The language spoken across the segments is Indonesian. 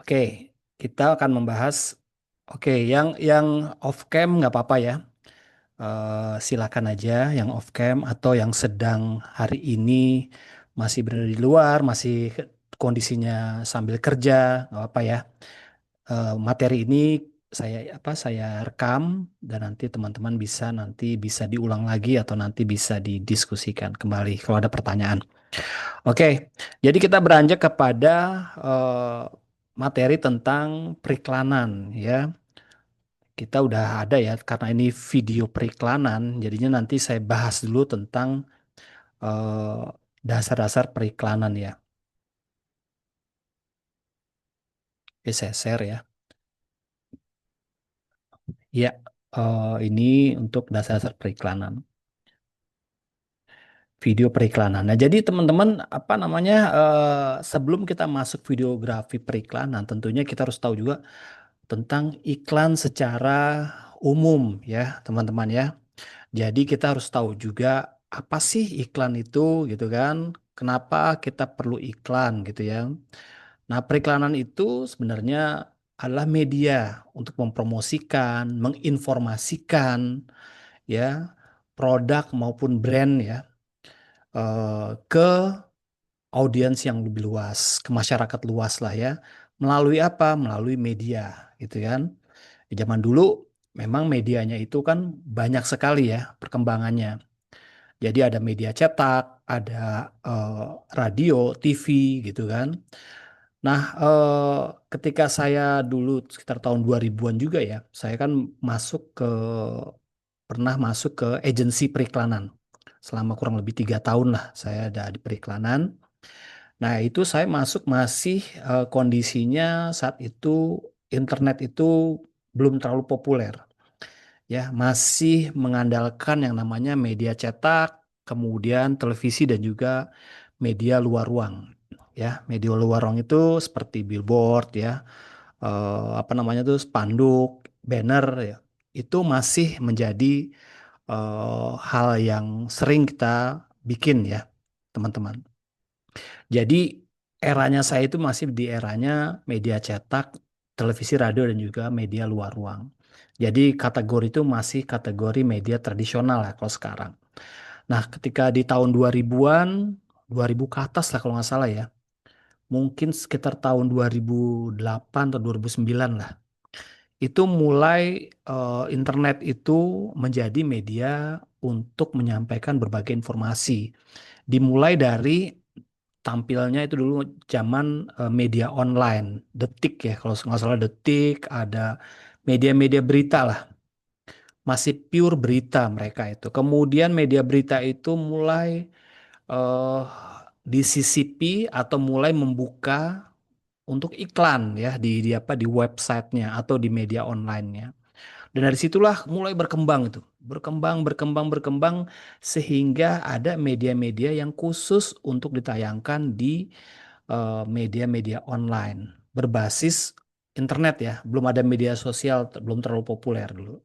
Oke, kita akan membahas. Oke, yang off cam nggak apa-apa ya. Silakan aja yang off cam atau yang sedang hari ini masih berada di luar, masih kondisinya sambil kerja, nggak apa-apa ya. Materi ini saya rekam dan nanti teman-teman bisa diulang lagi atau nanti bisa didiskusikan kembali kalau ada pertanyaan. Oke, jadi kita beranjak kepada eh, materi tentang periklanan ya. Kita udah ada ya, karena ini video periklanan, jadinya nanti saya bahas dulu tentang eh, dasar-dasar periklanan ya. Oke, saya share ya. Ya, ini untuk dasar-dasar periklanan. Video periklanan. Nah, jadi teman-teman apa namanya sebelum kita masuk videografi periklanan, tentunya kita harus tahu juga tentang iklan secara umum ya, teman-teman ya. Jadi kita harus tahu juga apa sih iklan itu gitu kan? Kenapa kita perlu iklan gitu ya? Nah, periklanan itu sebenarnya adalah media untuk mempromosikan, menginformasikan ya produk maupun brand ya ke audiens yang lebih luas, ke masyarakat luas lah ya. Melalui apa? Melalui media gitu kan. Di zaman dulu memang medianya itu kan banyak sekali ya perkembangannya. Jadi ada media cetak, ada eh, radio, TV gitu kan. Nah, ketika saya dulu sekitar tahun 2000-an juga ya, saya kan pernah masuk ke agensi periklanan. Selama kurang lebih 3 tahun lah saya ada di periklanan. Nah, itu saya masuk masih kondisinya saat itu internet itu belum terlalu populer. Ya, masih mengandalkan yang namanya media cetak, kemudian televisi dan juga media luar ruang. Ya, media luar ruang itu seperti billboard ya, apa namanya tuh spanduk, banner ya. Itu masih menjadi hal yang sering kita bikin ya, teman-teman. Jadi eranya saya itu masih di eranya media cetak, televisi, radio, dan juga media luar ruang. Jadi kategori itu masih kategori media tradisional ya kalau sekarang. Nah, ketika di tahun 2000-an, 2000 ke atas lah kalau nggak salah ya, mungkin sekitar tahun 2008 atau 2009 lah, itu mulai internet itu menjadi media untuk menyampaikan berbagai informasi. Dimulai dari tampilnya itu dulu zaman media online, Detik ya, kalau nggak salah Detik, ada media-media berita lah, masih pure berita mereka itu. Kemudian media berita itu mulai eh, disisipi atau mulai membuka untuk iklan ya di apa di websitenya atau di media online-nya. Dan dari situlah mulai berkembang itu, berkembang, berkembang, berkembang sehingga ada media-media yang khusus untuk ditayangkan di media-media online berbasis internet ya. Belum ada media sosial, belum terlalu populer dulu.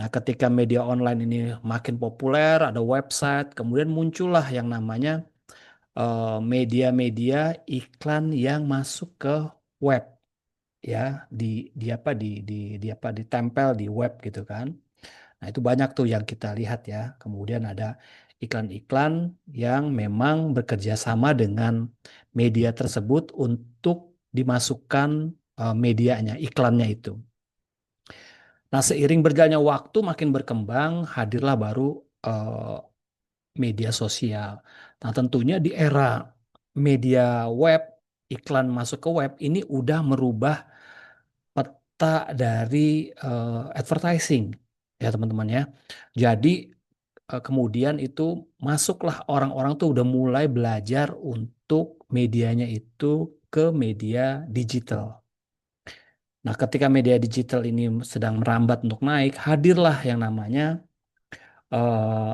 Nah, ketika media online ini makin populer, ada website, kemudian muncullah yang namanya media-media iklan yang masuk ke web ya, di di apa ditempel di web gitu kan. Nah, itu banyak tuh yang kita lihat ya. Kemudian ada iklan-iklan yang memang bekerja sama dengan media tersebut untuk dimasukkan medianya, iklannya itu. Nah, seiring berjalannya waktu makin berkembang, hadirlah baru eh, media sosial. Nah, tentunya di era media web, iklan masuk ke web ini udah merubah peta dari advertising ya teman-teman ya. Jadi kemudian itu masuklah orang-orang tuh udah mulai belajar untuk medianya itu ke media digital. Nah, ketika media digital ini sedang merambat untuk naik, hadirlah yang namanya eh,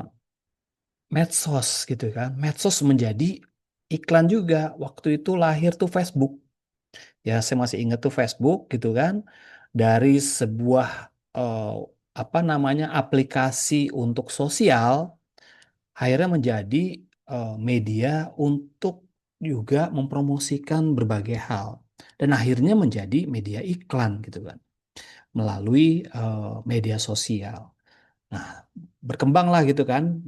medsos gitu kan. Medsos menjadi iklan juga. Waktu itu lahir tuh Facebook. Ya, saya masih ingat tuh Facebook gitu kan. Dari sebuah eh, apa namanya aplikasi untuk sosial akhirnya menjadi media untuk juga mempromosikan berbagai hal. dan akhirnya menjadi media iklan gitu kan melalui media sosial. Nah, berkembanglah gitu kan.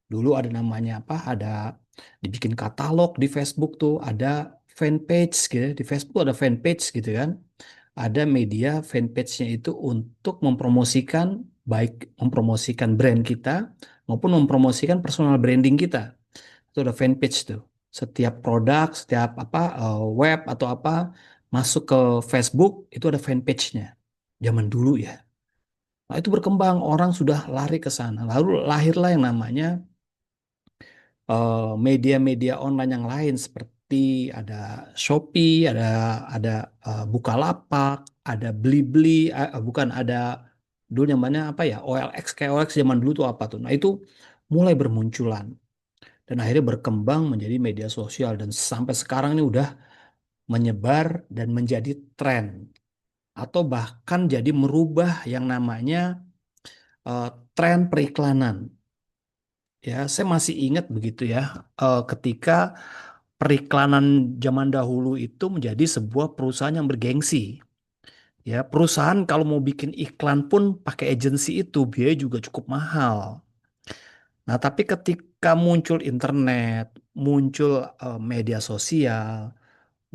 Dulu ada namanya apa? Ada dibikin katalog di Facebook tuh, ada fanpage gitu. Di Facebook ada fanpage gitu kan. Ada media fanpage-nya itu untuk mempromosikan baik mempromosikan brand kita maupun mempromosikan personal branding kita. Itu ada fanpage tuh. Setiap produk, setiap apa web atau apa masuk ke Facebook itu ada fanpage-nya. Zaman dulu ya. Nah, itu berkembang, orang sudah lari ke sana. Lalu lahirlah yang namanya media-media online yang lain seperti ada Shopee, ada Bukalapak, ada Blibli, bukan ada dulu namanya apa ya OLX, kayak OLX zaman dulu tuh apa tuh. Nah, itu mulai bermunculan dan akhirnya berkembang menjadi media sosial dan sampai sekarang ini udah menyebar dan menjadi tren atau bahkan jadi merubah yang namanya eh, tren periklanan. Ya, saya masih ingat begitu ya, ketika periklanan zaman dahulu itu menjadi sebuah perusahaan yang bergengsi. Ya, perusahaan kalau mau bikin iklan pun pakai agensi itu biaya juga cukup mahal. Nah, tapi ketika muncul internet, muncul media sosial,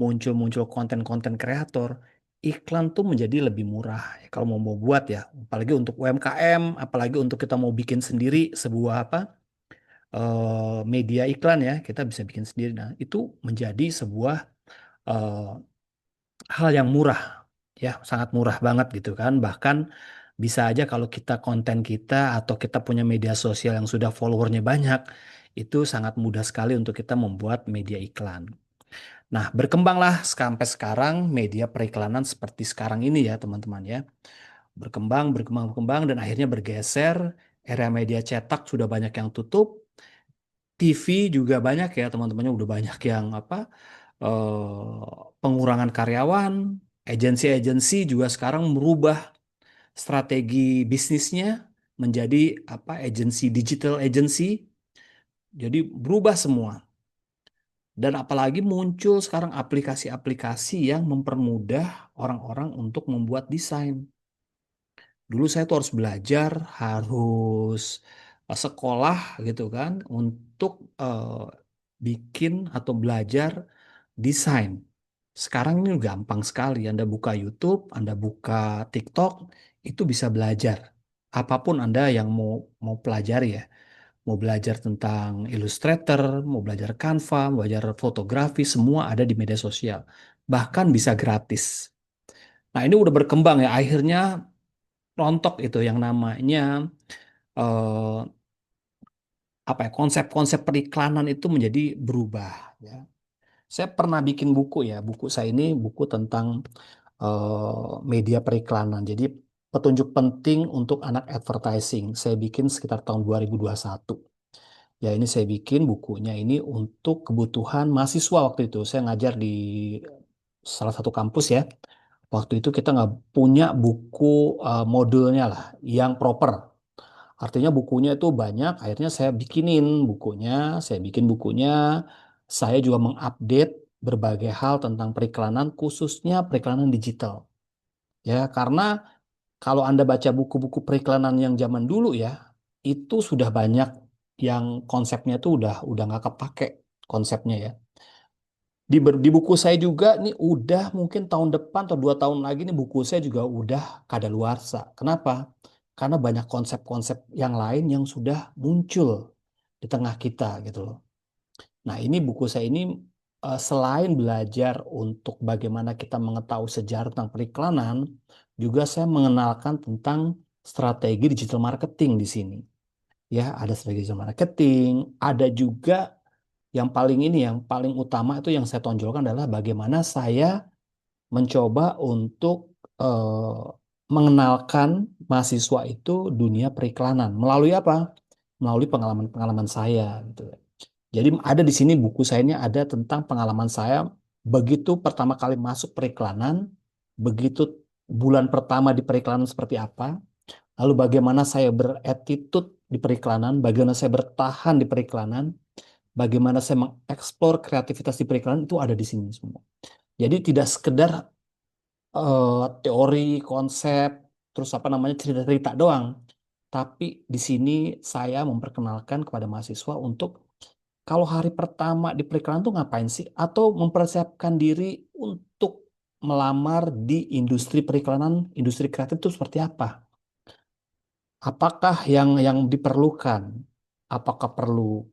muncul konten-konten kreator, iklan tuh menjadi lebih murah. Ya, kalau mau buat ya, apalagi untuk UMKM, apalagi untuk kita mau bikin sendiri sebuah apa media iklan ya, kita bisa bikin sendiri. Nah, itu menjadi sebuah eh, hal yang murah, ya, sangat murah banget gitu kan. Bahkan bisa aja kalau kita konten kita atau kita punya media sosial yang sudah followernya banyak, itu sangat mudah sekali untuk kita membuat media iklan. Nah, berkembanglah sampai sekarang media periklanan seperti sekarang ini ya, teman-teman ya. Berkembang, berkembang, berkembang, dan akhirnya bergeser. Era media cetak sudah banyak yang tutup, TV juga banyak ya teman-temannya udah banyak yang apa pengurangan karyawan, agensi-agensi juga sekarang merubah strategi bisnisnya menjadi apa agensi digital agency, jadi berubah semua. Dan apalagi muncul sekarang aplikasi-aplikasi yang mempermudah orang-orang untuk membuat desain. Dulu saya tuh harus belajar, harus sekolah gitu kan untuk bikin atau belajar desain. Sekarang ini gampang sekali. Anda buka YouTube, Anda buka TikTok, itu bisa belajar. Apapun Anda yang mau pelajari ya. Mau belajar tentang Illustrator, mau belajar Canva, mau belajar fotografi, semua ada di media sosial. Bahkan bisa gratis. Nah, ini udah berkembang ya. Akhirnya rontok itu yang namanya eh, apa ya konsep-konsep periklanan itu menjadi berubah ya. Saya pernah bikin buku ya, buku saya ini buku tentang media periklanan. Jadi petunjuk penting untuk anak advertising. Saya bikin sekitar tahun 2021. Ya ini saya bikin bukunya ini untuk kebutuhan mahasiswa waktu itu. Saya ngajar di salah satu kampus ya. Waktu itu kita nggak punya buku modulnya lah yang proper. Artinya bukunya itu banyak, akhirnya saya bikinin bukunya, saya bikin bukunya, saya juga mengupdate berbagai hal tentang periklanan, khususnya periklanan digital. Ya, karena kalau Anda baca buku-buku periklanan yang zaman dulu ya, itu sudah banyak yang konsepnya itu udah nggak kepake konsepnya ya. Di buku saya juga nih udah mungkin tahun depan atau 2 tahun lagi nih buku saya juga udah kadaluarsa. Kenapa? Karena banyak konsep-konsep yang lain yang sudah muncul di tengah kita gitu loh. Nah ini buku saya ini selain belajar untuk bagaimana kita mengetahui sejarah tentang periklanan, juga saya mengenalkan tentang strategi digital marketing di sini. Ya, ada strategi digital marketing, ada juga yang paling utama itu yang saya tonjolkan adalah bagaimana saya mencoba untuk eh, mengenalkan mahasiswa itu dunia periklanan melalui apa? Melalui pengalaman-pengalaman saya gitu. Jadi ada di sini buku saya ini ada tentang pengalaman saya begitu pertama kali masuk periklanan, begitu bulan pertama di periklanan seperti apa, lalu bagaimana saya beretitut di periklanan, bagaimana saya bertahan di periklanan, bagaimana saya mengeksplor kreativitas di periklanan itu ada di sini semua. Jadi tidak sekedar teori, konsep, terus apa namanya cerita-cerita doang. Tapi di sini saya memperkenalkan kepada mahasiswa untuk kalau hari pertama di periklanan tuh ngapain sih? Atau mempersiapkan diri untuk melamar di industri periklanan, industri kreatif itu seperti apa? Apakah yang diperlukan? Apakah perlu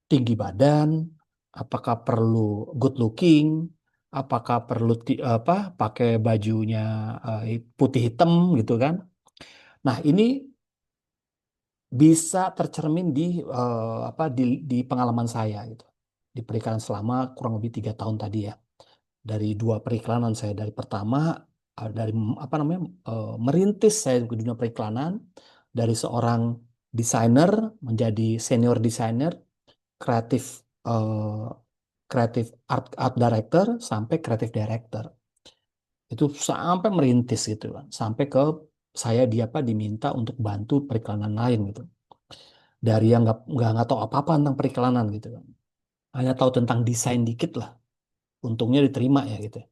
tinggi badan? Apakah perlu good looking? Apakah perlu apa pakai bajunya putih hitam gitu kan? Nah, ini bisa tercermin di apa di pengalaman saya gitu. Di periklanan selama kurang lebih 3 tahun tadi ya. Dari dua periklanan saya dari pertama dari apa namanya merintis saya ke dunia periklanan dari seorang desainer menjadi senior desainer kreatif kreatif art director sampai kreatif director itu sampai merintis gitu kan sampai ke saya dia apa diminta untuk bantu periklanan lain gitu dari yang nggak tahu apa-apa tentang periklanan gitu kan hanya tahu tentang desain dikit lah untungnya diterima ya gitu.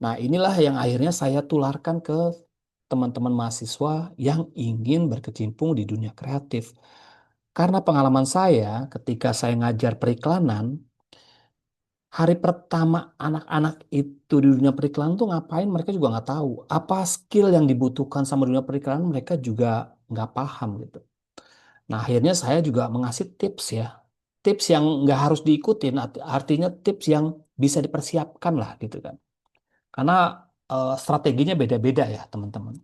Nah, inilah yang akhirnya saya tularkan ke teman-teman mahasiswa yang ingin berkecimpung di dunia kreatif. Karena pengalaman saya ketika saya ngajar periklanan, hari pertama anak-anak itu di dunia periklanan tuh ngapain mereka juga nggak tahu. Apa skill yang dibutuhkan sama dunia periklanan mereka juga nggak paham gitu. Nah, akhirnya saya juga mengasih tips ya. Tips yang nggak harus diikutin, artinya tips yang bisa dipersiapkan lah gitu kan. Karena strateginya beda-beda ya teman-teman.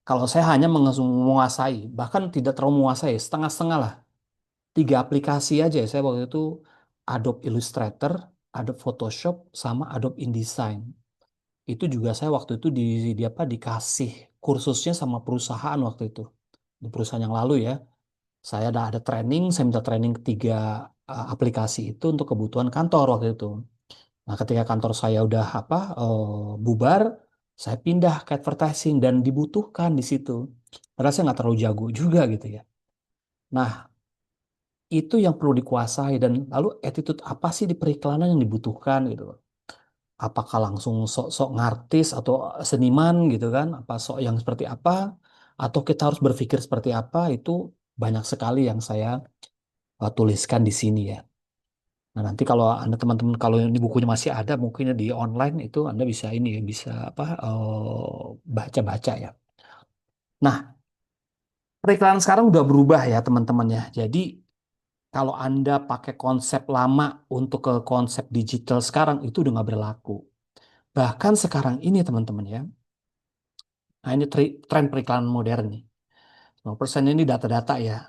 Kalau saya hanya menguasai, bahkan tidak terlalu menguasai, setengah-setengah lah. 3 aplikasi aja saya waktu itu Adobe Illustrator, Adobe Photoshop, sama Adobe InDesign. Itu juga saya waktu itu di apa dikasih kursusnya sama perusahaan waktu itu. Di perusahaan yang lalu ya. Saya ada training, saya minta training ketiga aplikasi itu untuk kebutuhan kantor waktu itu. Nah, ketika kantor saya udah apa bubar, saya pindah ke advertising dan dibutuhkan di situ. Padahal saya nggak terlalu jago juga gitu ya. Nah, itu yang perlu dikuasai dan lalu attitude apa sih di periklanan yang dibutuhkan gitu loh. Apakah langsung sok-sok ngartis atau seniman gitu kan? Apa sok yang seperti apa? Atau kita harus berpikir seperti apa? Itu banyak sekali yang saya tuliskan di sini ya. Nah, nanti kalau Anda teman-teman kalau ini bukunya masih ada mungkin di online itu Anda bisa ini ya, bisa apa baca-baca ya. Nah, periklanan sekarang udah berubah ya teman-teman ya. Jadi kalau Anda pakai konsep lama untuk ke konsep digital sekarang itu udah nggak berlaku. Bahkan sekarang ini teman-teman ya. Nah, ini tren periklanan modern nih. 90% ini data-data ya.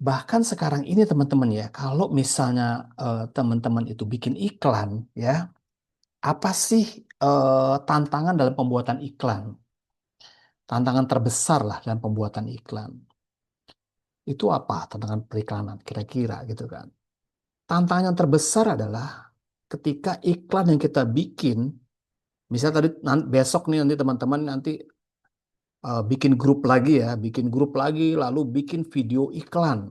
Bahkan sekarang ini teman-teman ya, kalau misalnya teman-teman itu bikin iklan ya, apa sih tantangan dalam pembuatan iklan? Tantangan terbesar lah dalam pembuatan iklan. Itu apa tantangan periklanan kira-kira gitu kan. Tantangan yang terbesar adalah ketika iklan yang kita bikin, misalnya tadi besok nih nanti teman-teman nanti bikin grup lagi ya, bikin grup lagi lalu bikin video iklan.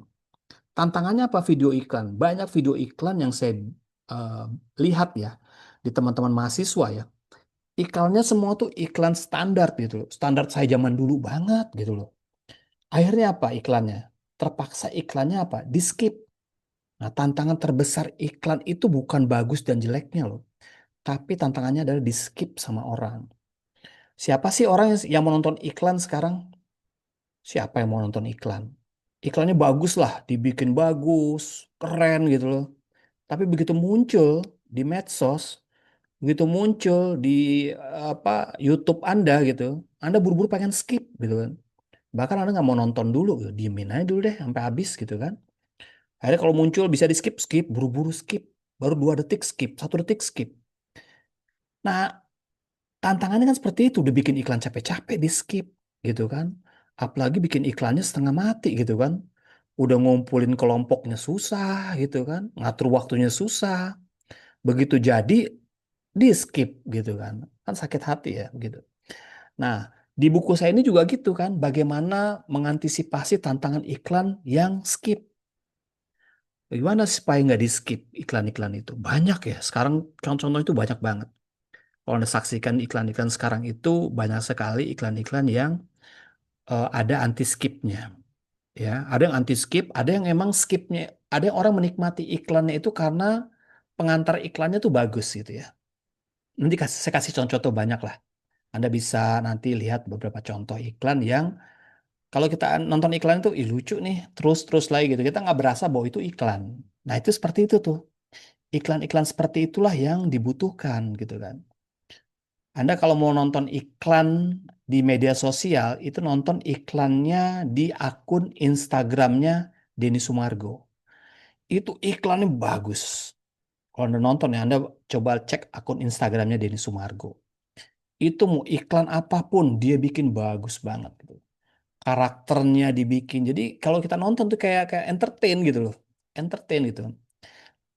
Tantangannya apa video iklan? Banyak video iklan yang saya eh, lihat ya di teman-teman mahasiswa ya. Iklannya semua tuh iklan standar gitu loh. Standar saya zaman dulu banget gitu loh. Akhirnya apa iklannya? Terpaksa iklannya apa? Di skip. Nah, tantangan terbesar iklan itu bukan bagus dan jeleknya loh. Tapi tantangannya adalah di skip sama orang. Siapa sih orang yang mau nonton iklan sekarang? Siapa yang mau nonton iklan? Iklannya bagus lah, dibikin bagus, keren gitu loh. Tapi begitu muncul di medsos, begitu muncul di apa YouTube Anda gitu, Anda buru-buru pengen skip gitu kan. Bahkan Anda nggak mau nonton dulu, gitu. Diemin aja dulu deh sampai habis gitu kan. Akhirnya kalau muncul bisa di skip, skip, buru-buru skip. Baru 2 detik skip, 1 detik skip. Nah, tantangannya kan seperti itu. Udah bikin iklan capek-capek di skip gitu kan. Apalagi bikin iklannya setengah mati gitu kan. Udah ngumpulin kelompoknya susah gitu kan. Ngatur waktunya susah. Begitu jadi di skip gitu kan. Kan sakit hati ya gitu. Nah, di buku saya ini juga gitu kan. Bagaimana mengantisipasi tantangan iklan yang skip. Bagaimana supaya nggak di skip iklan-iklan itu? Banyak ya. Sekarang contoh-contoh itu banyak banget. Kalau Anda saksikan iklan-iklan sekarang itu banyak sekali iklan-iklan yang ada anti skipnya, ya. Ada yang anti skip, ada yang emang skipnya, ada yang orang menikmati iklannya itu karena pengantar iklannya tuh bagus gitu ya. Nanti saya kasih contoh-contoh banyak lah. Anda bisa nanti lihat beberapa contoh iklan yang kalau kita nonton iklan itu, ih lucu nih, terus-terus lagi gitu. Kita nggak berasa bahwa itu iklan. Nah itu seperti itu tuh. Iklan-iklan seperti itulah yang dibutuhkan gitu kan. Anda kalau mau nonton iklan di media sosial, itu nonton iklannya di akun Instagramnya Denny Sumargo. Itu iklannya bagus. Kalau Anda nonton ya, Anda coba cek akun Instagramnya Denny Sumargo. Itu mau iklan apapun, dia bikin bagus banget gitu. Karakternya dibikin. Jadi kalau kita nonton tuh kayak kayak entertain gitu loh. Entertain gitu.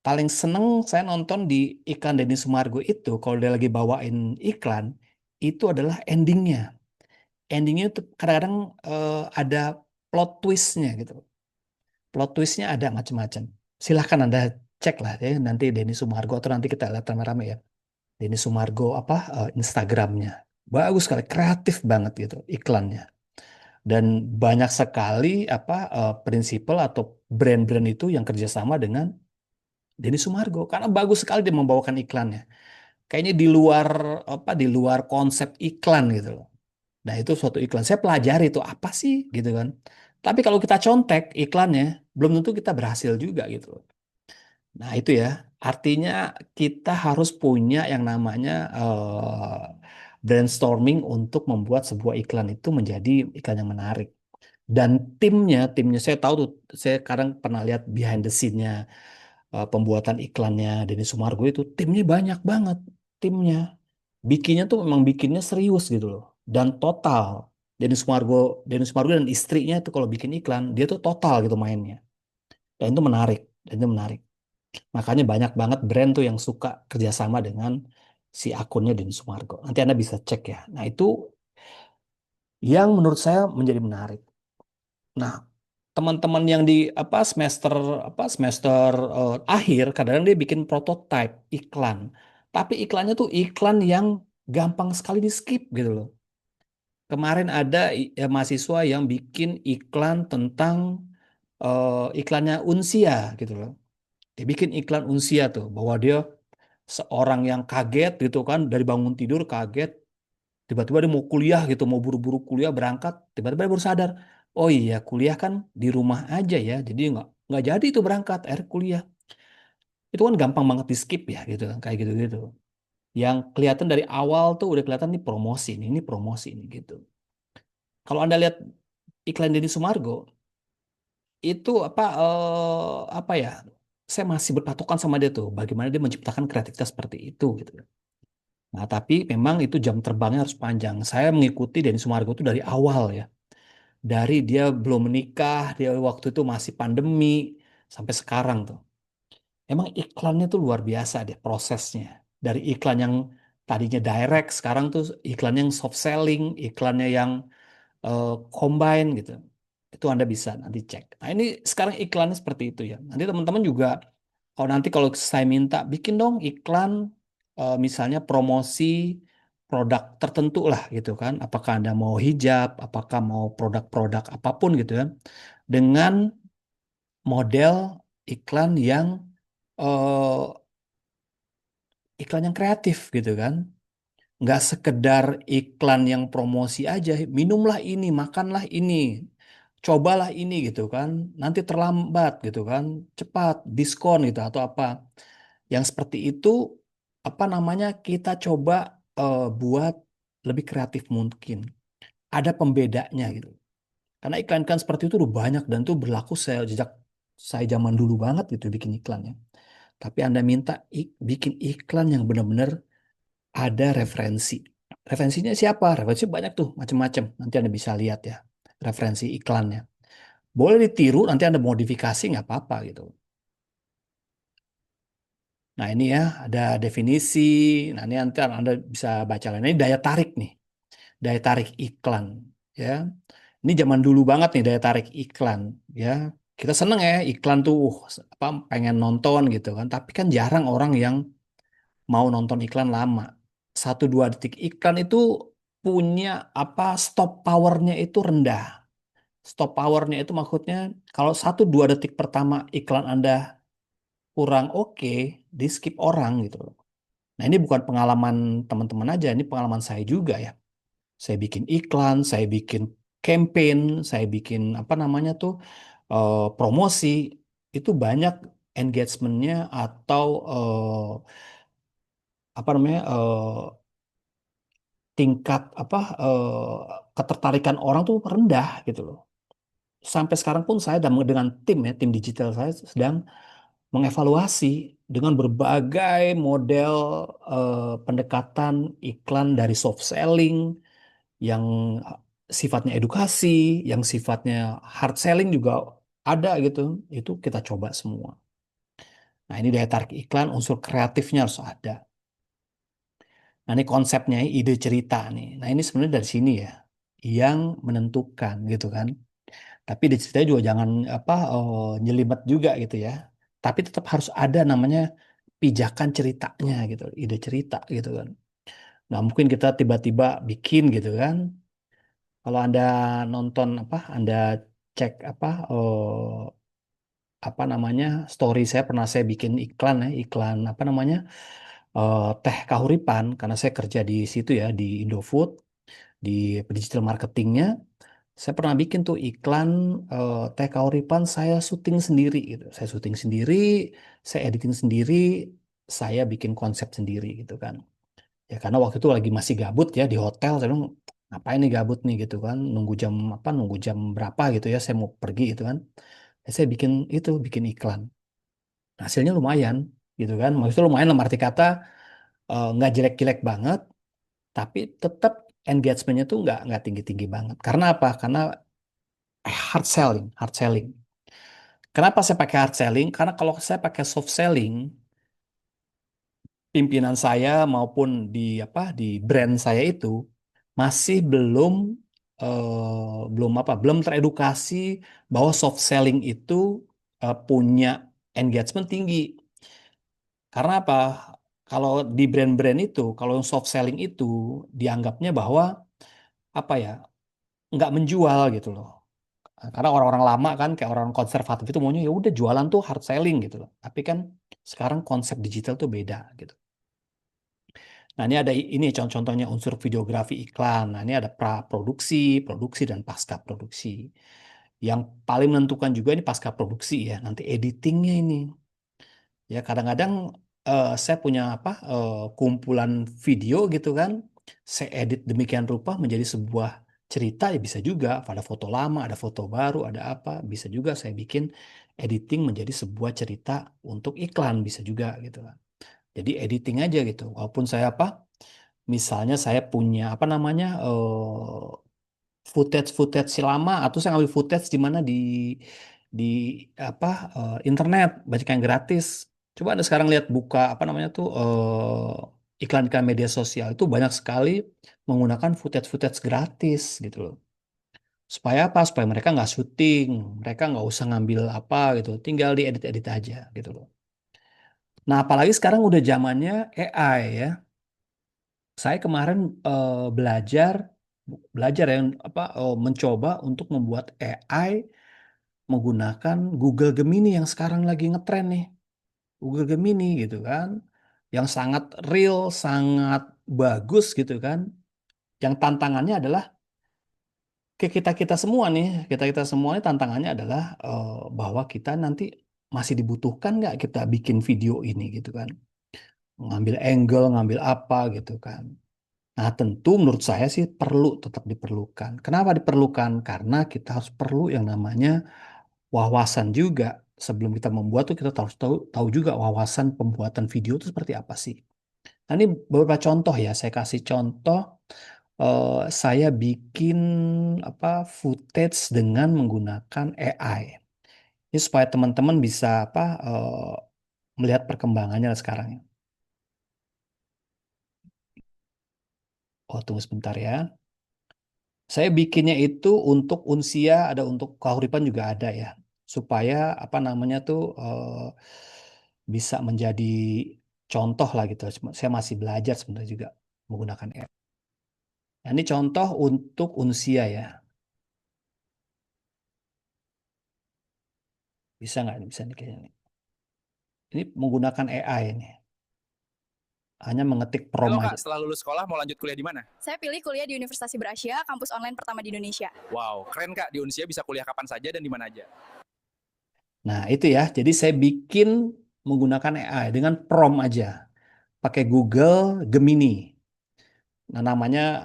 Paling seneng saya nonton di iklan Denny Sumargo itu kalau dia lagi bawain iklan itu adalah endingnya. Endingnya tuh kadang-kadang ada plot twistnya gitu. Plot twistnya ada macam-macam. Silahkan Anda cek lah ya nanti Denny Sumargo atau nanti kita lihat rame-rame ya. Denny Sumargo apa Instagramnya. Bagus sekali, kreatif banget gitu iklannya. Dan banyak sekali apa prinsipal atau brand-brand itu yang kerjasama dengan Denny Sumargo karena bagus sekali dia membawakan iklannya. Kayaknya di luar apa di luar konsep iklan gitu loh. Nah, itu suatu iklan. Saya pelajari itu apa sih gitu kan. Tapi kalau kita contek iklannya, belum tentu kita berhasil juga gitu loh. Nah, itu ya. Artinya kita harus punya yang namanya brainstorming untuk membuat sebuah iklan itu menjadi iklan yang menarik. Dan timnya saya tahu tuh, saya kadang pernah lihat behind the scene-nya pembuatan iklannya Denny Sumargo itu timnya banyak banget timnya. Bikinnya tuh memang bikinnya serius gitu loh. Dan total. Denny Sumargo dan istrinya itu kalau bikin iklan, dia tuh total gitu mainnya. Dan itu menarik. Dan itu menarik. Makanya banyak banget brand tuh yang suka kerjasama dengan si akunnya Denny Sumargo. Nanti Anda bisa cek ya. Nah itu yang menurut saya menjadi menarik. Nah, teman-teman yang di semester akhir kadang-kadang dia bikin prototype iklan. Tapi iklannya tuh iklan yang gampang sekali di skip gitu loh. Kemarin ada mahasiswa yang bikin iklan tentang iklannya Unsia gitu loh. Dia bikin iklan Unsia tuh bahwa dia seorang yang kaget gitu kan dari bangun tidur kaget tiba-tiba dia mau kuliah gitu mau buru-buru kuliah berangkat tiba-tiba dia baru sadar oh iya kuliah kan di rumah aja ya jadi nggak jadi itu berangkat akhirnya kuliah itu kan gampang banget di skip ya gitu kan kayak gitu-gitu yang kelihatan dari awal tuh udah kelihatan nih promosi ini promosi ini gitu kalau Anda lihat iklan Deddy Sumargo itu apa ya saya masih berpatokan sama dia tuh bagaimana dia menciptakan kreativitas seperti itu gitu. Nah, tapi memang itu jam terbangnya harus panjang. Saya mengikuti Denny Sumargo itu dari awal ya. Dari dia belum menikah, dia waktu itu masih pandemi, sampai sekarang tuh. Emang iklannya tuh luar biasa deh prosesnya. Dari iklan yang tadinya direct, sekarang tuh iklan yang soft selling, iklannya yang combine gitu. Itu Anda bisa nanti cek. Nah ini sekarang iklannya seperti itu ya. Nanti teman-teman juga kalau saya minta bikin dong iklan misalnya promosi produk tertentu lah gitu kan. Apakah Anda mau hijab, apakah mau produk-produk apapun gitu ya. Dengan model iklan yang eh, iklan yang kreatif gitu kan. Nggak sekedar iklan yang promosi aja, minumlah ini, makanlah ini, cobalah ini gitu kan, nanti terlambat gitu kan, cepat, diskon gitu atau apa. Yang seperti itu, apa namanya, kita coba buat lebih kreatif mungkin. Ada pembedanya gitu. Karena iklan-iklan seperti itu udah banyak dan itu berlaku sejak saya zaman dulu banget gitu bikin iklannya. Tapi Anda minta bikin iklan yang benar-benar ada referensi. Referensinya siapa? Referensi banyak tuh, macam-macam. Nanti Anda bisa lihat ya, referensi iklannya. Boleh ditiru, nanti Anda modifikasi nggak apa-apa gitu. Nah ini ya, ada definisi. Nah ini nanti Anda bisa baca lain. Ini daya tarik nih, daya tarik iklan. Ya, ini zaman dulu banget nih daya tarik iklan. Ya, kita seneng ya iklan tuh, apa pengen nonton gitu kan. Tapi kan jarang orang yang mau nonton iklan lama. satu dua detik iklan itu punya apa stop powernya itu rendah. Stop powernya itu maksudnya kalau satu dua detik pertama iklan Anda kurang oke, di skip orang gitu loh. Nah ini bukan pengalaman teman-teman aja, ini pengalaman saya juga ya. Saya bikin iklan, saya bikin campaign, saya bikin apa namanya tuh promosi, itu banyak engagementnya atau apa namanya tingkat apa ketertarikan orang tuh rendah gitu loh. Sampai sekarang pun saya dengan tim ya, tim digital saya sedang mengevaluasi dengan berbagai model pendekatan iklan dari soft selling yang sifatnya edukasi, yang sifatnya hard selling juga ada gitu. Itu kita coba semua. Nah, ini daya tarik iklan, unsur kreatifnya harus ada. Nah, ini konsepnya, ide cerita nih. Nah, ini sebenarnya dari sini ya, yang menentukan gitu kan. Tapi di ceritanya juga jangan apa nyelimet juga gitu ya. Tapi tetap harus ada namanya pijakan ceritanya gitu, ide cerita gitu kan. Nah, mungkin kita tiba-tiba bikin gitu kan. Kalau Anda nonton apa, Anda cek apa namanya story saya pernah saya bikin iklan ya, iklan apa namanya teh Kahuripan karena saya kerja di situ ya di Indofood di digital marketingnya. Saya pernah bikin tuh iklan teh Kauripan saya syuting sendiri gitu. Saya syuting sendiri, saya editing sendiri, saya bikin konsep sendiri gitu kan. Ya karena waktu itu lagi masih gabut ya di hotel. Saya bilang ngapain nih gabut nih gitu kan. Nunggu jam apa? Nunggu jam berapa gitu ya. Saya mau pergi gitu kan. Ya, saya bikin itu, bikin iklan. Hasilnya lumayan gitu kan. Maksudnya lumayan lah arti kata nggak jelek-jelek banget, tapi tetap engagementnya tuh nggak tinggi-tinggi banget. Karena apa? Karena hard selling, hard selling. Kenapa saya pakai hard selling? Karena kalau saya pakai soft selling, pimpinan saya maupun di apa di brand saya itu masih belum teredukasi bahwa soft selling itu punya engagement tinggi. Karena apa? Kalau di brand-brand itu, kalau yang soft selling itu dianggapnya bahwa apa ya, nggak menjual gitu loh. Karena orang-orang lama kan kayak orang konservatif itu maunya ya udah jualan tuh hard selling gitu loh. Tapi kan sekarang konsep digital tuh beda gitu. Nah, ini ada ini contoh-contohnya unsur videografi iklan. Nah, ini ada pra produksi, produksi dan pasca produksi. Yang paling menentukan juga ini pasca produksi ya. Nanti editingnya ini. Ya, kadang-kadang saya punya apa kumpulan video gitu kan. Saya edit demikian rupa menjadi sebuah cerita ya bisa juga. Ada foto lama, ada foto baru, ada apa. Bisa juga saya bikin editing menjadi sebuah cerita untuk iklan bisa juga gitu kan. Jadi editing aja gitu. Walaupun saya apa, misalnya saya punya apa namanya footage-footage si lama atau saya ngambil footage di mana di apa internet banyak yang gratis. Coba Anda sekarang lihat buka apa namanya tuh iklan-iklan media sosial itu banyak sekali menggunakan footage-footage gratis gitu loh. Supaya apa? Supaya mereka nggak syuting, mereka nggak usah ngambil apa gitu, tinggal diedit-edit aja gitu loh. Nah, apalagi sekarang udah zamannya AI ya. Saya kemarin belajar belajar yang apa mencoba untuk membuat AI menggunakan Google Gemini yang sekarang lagi ngetren nih. Google Gemini gitu kan. Yang sangat real, sangat bagus gitu kan. Yang tantangannya adalah ke kita-kita semua nih, kita-kita semua ini tantangannya adalah bahwa kita nanti masih dibutuhkan nggak kita bikin video ini gitu kan. Ngambil angle, ngambil apa gitu kan. Nah, tentu menurut saya sih perlu tetap diperlukan. Kenapa diperlukan? Karena kita harus perlu yang namanya wawasan juga. Sebelum kita membuat tuh kita harus tahu juga wawasan pembuatan video itu seperti apa sih. Nah, ini beberapa contoh ya. Saya kasih contoh. Saya bikin apa footage dengan menggunakan AI. Ini supaya teman-teman bisa apa melihat perkembangannya sekarang. Oh, tunggu sebentar ya. Saya bikinnya itu untuk unsia, ada untuk kahuripan juga ada ya. Supaya apa namanya tuh bisa menjadi contoh lah gitu. Saya masih belajar sebenarnya juga menggunakan AI. Nah, ini contoh untuk Unsia ya. Bisa nggak? Bisa nih kayaknya nih. Ini menggunakan AI ini. Hanya mengetik Halo prompt Kak, aja. setelah lulus sekolah mau lanjut kuliah di mana? Saya pilih kuliah di Universitas Berasia, kampus online pertama di Indonesia. Wow, keren Kak. Di Unsia bisa kuliah kapan saja dan di mana aja. Nah, itu ya. Jadi saya bikin menggunakan AI dengan prompt aja. Pakai Google Gemini. Nah, namanya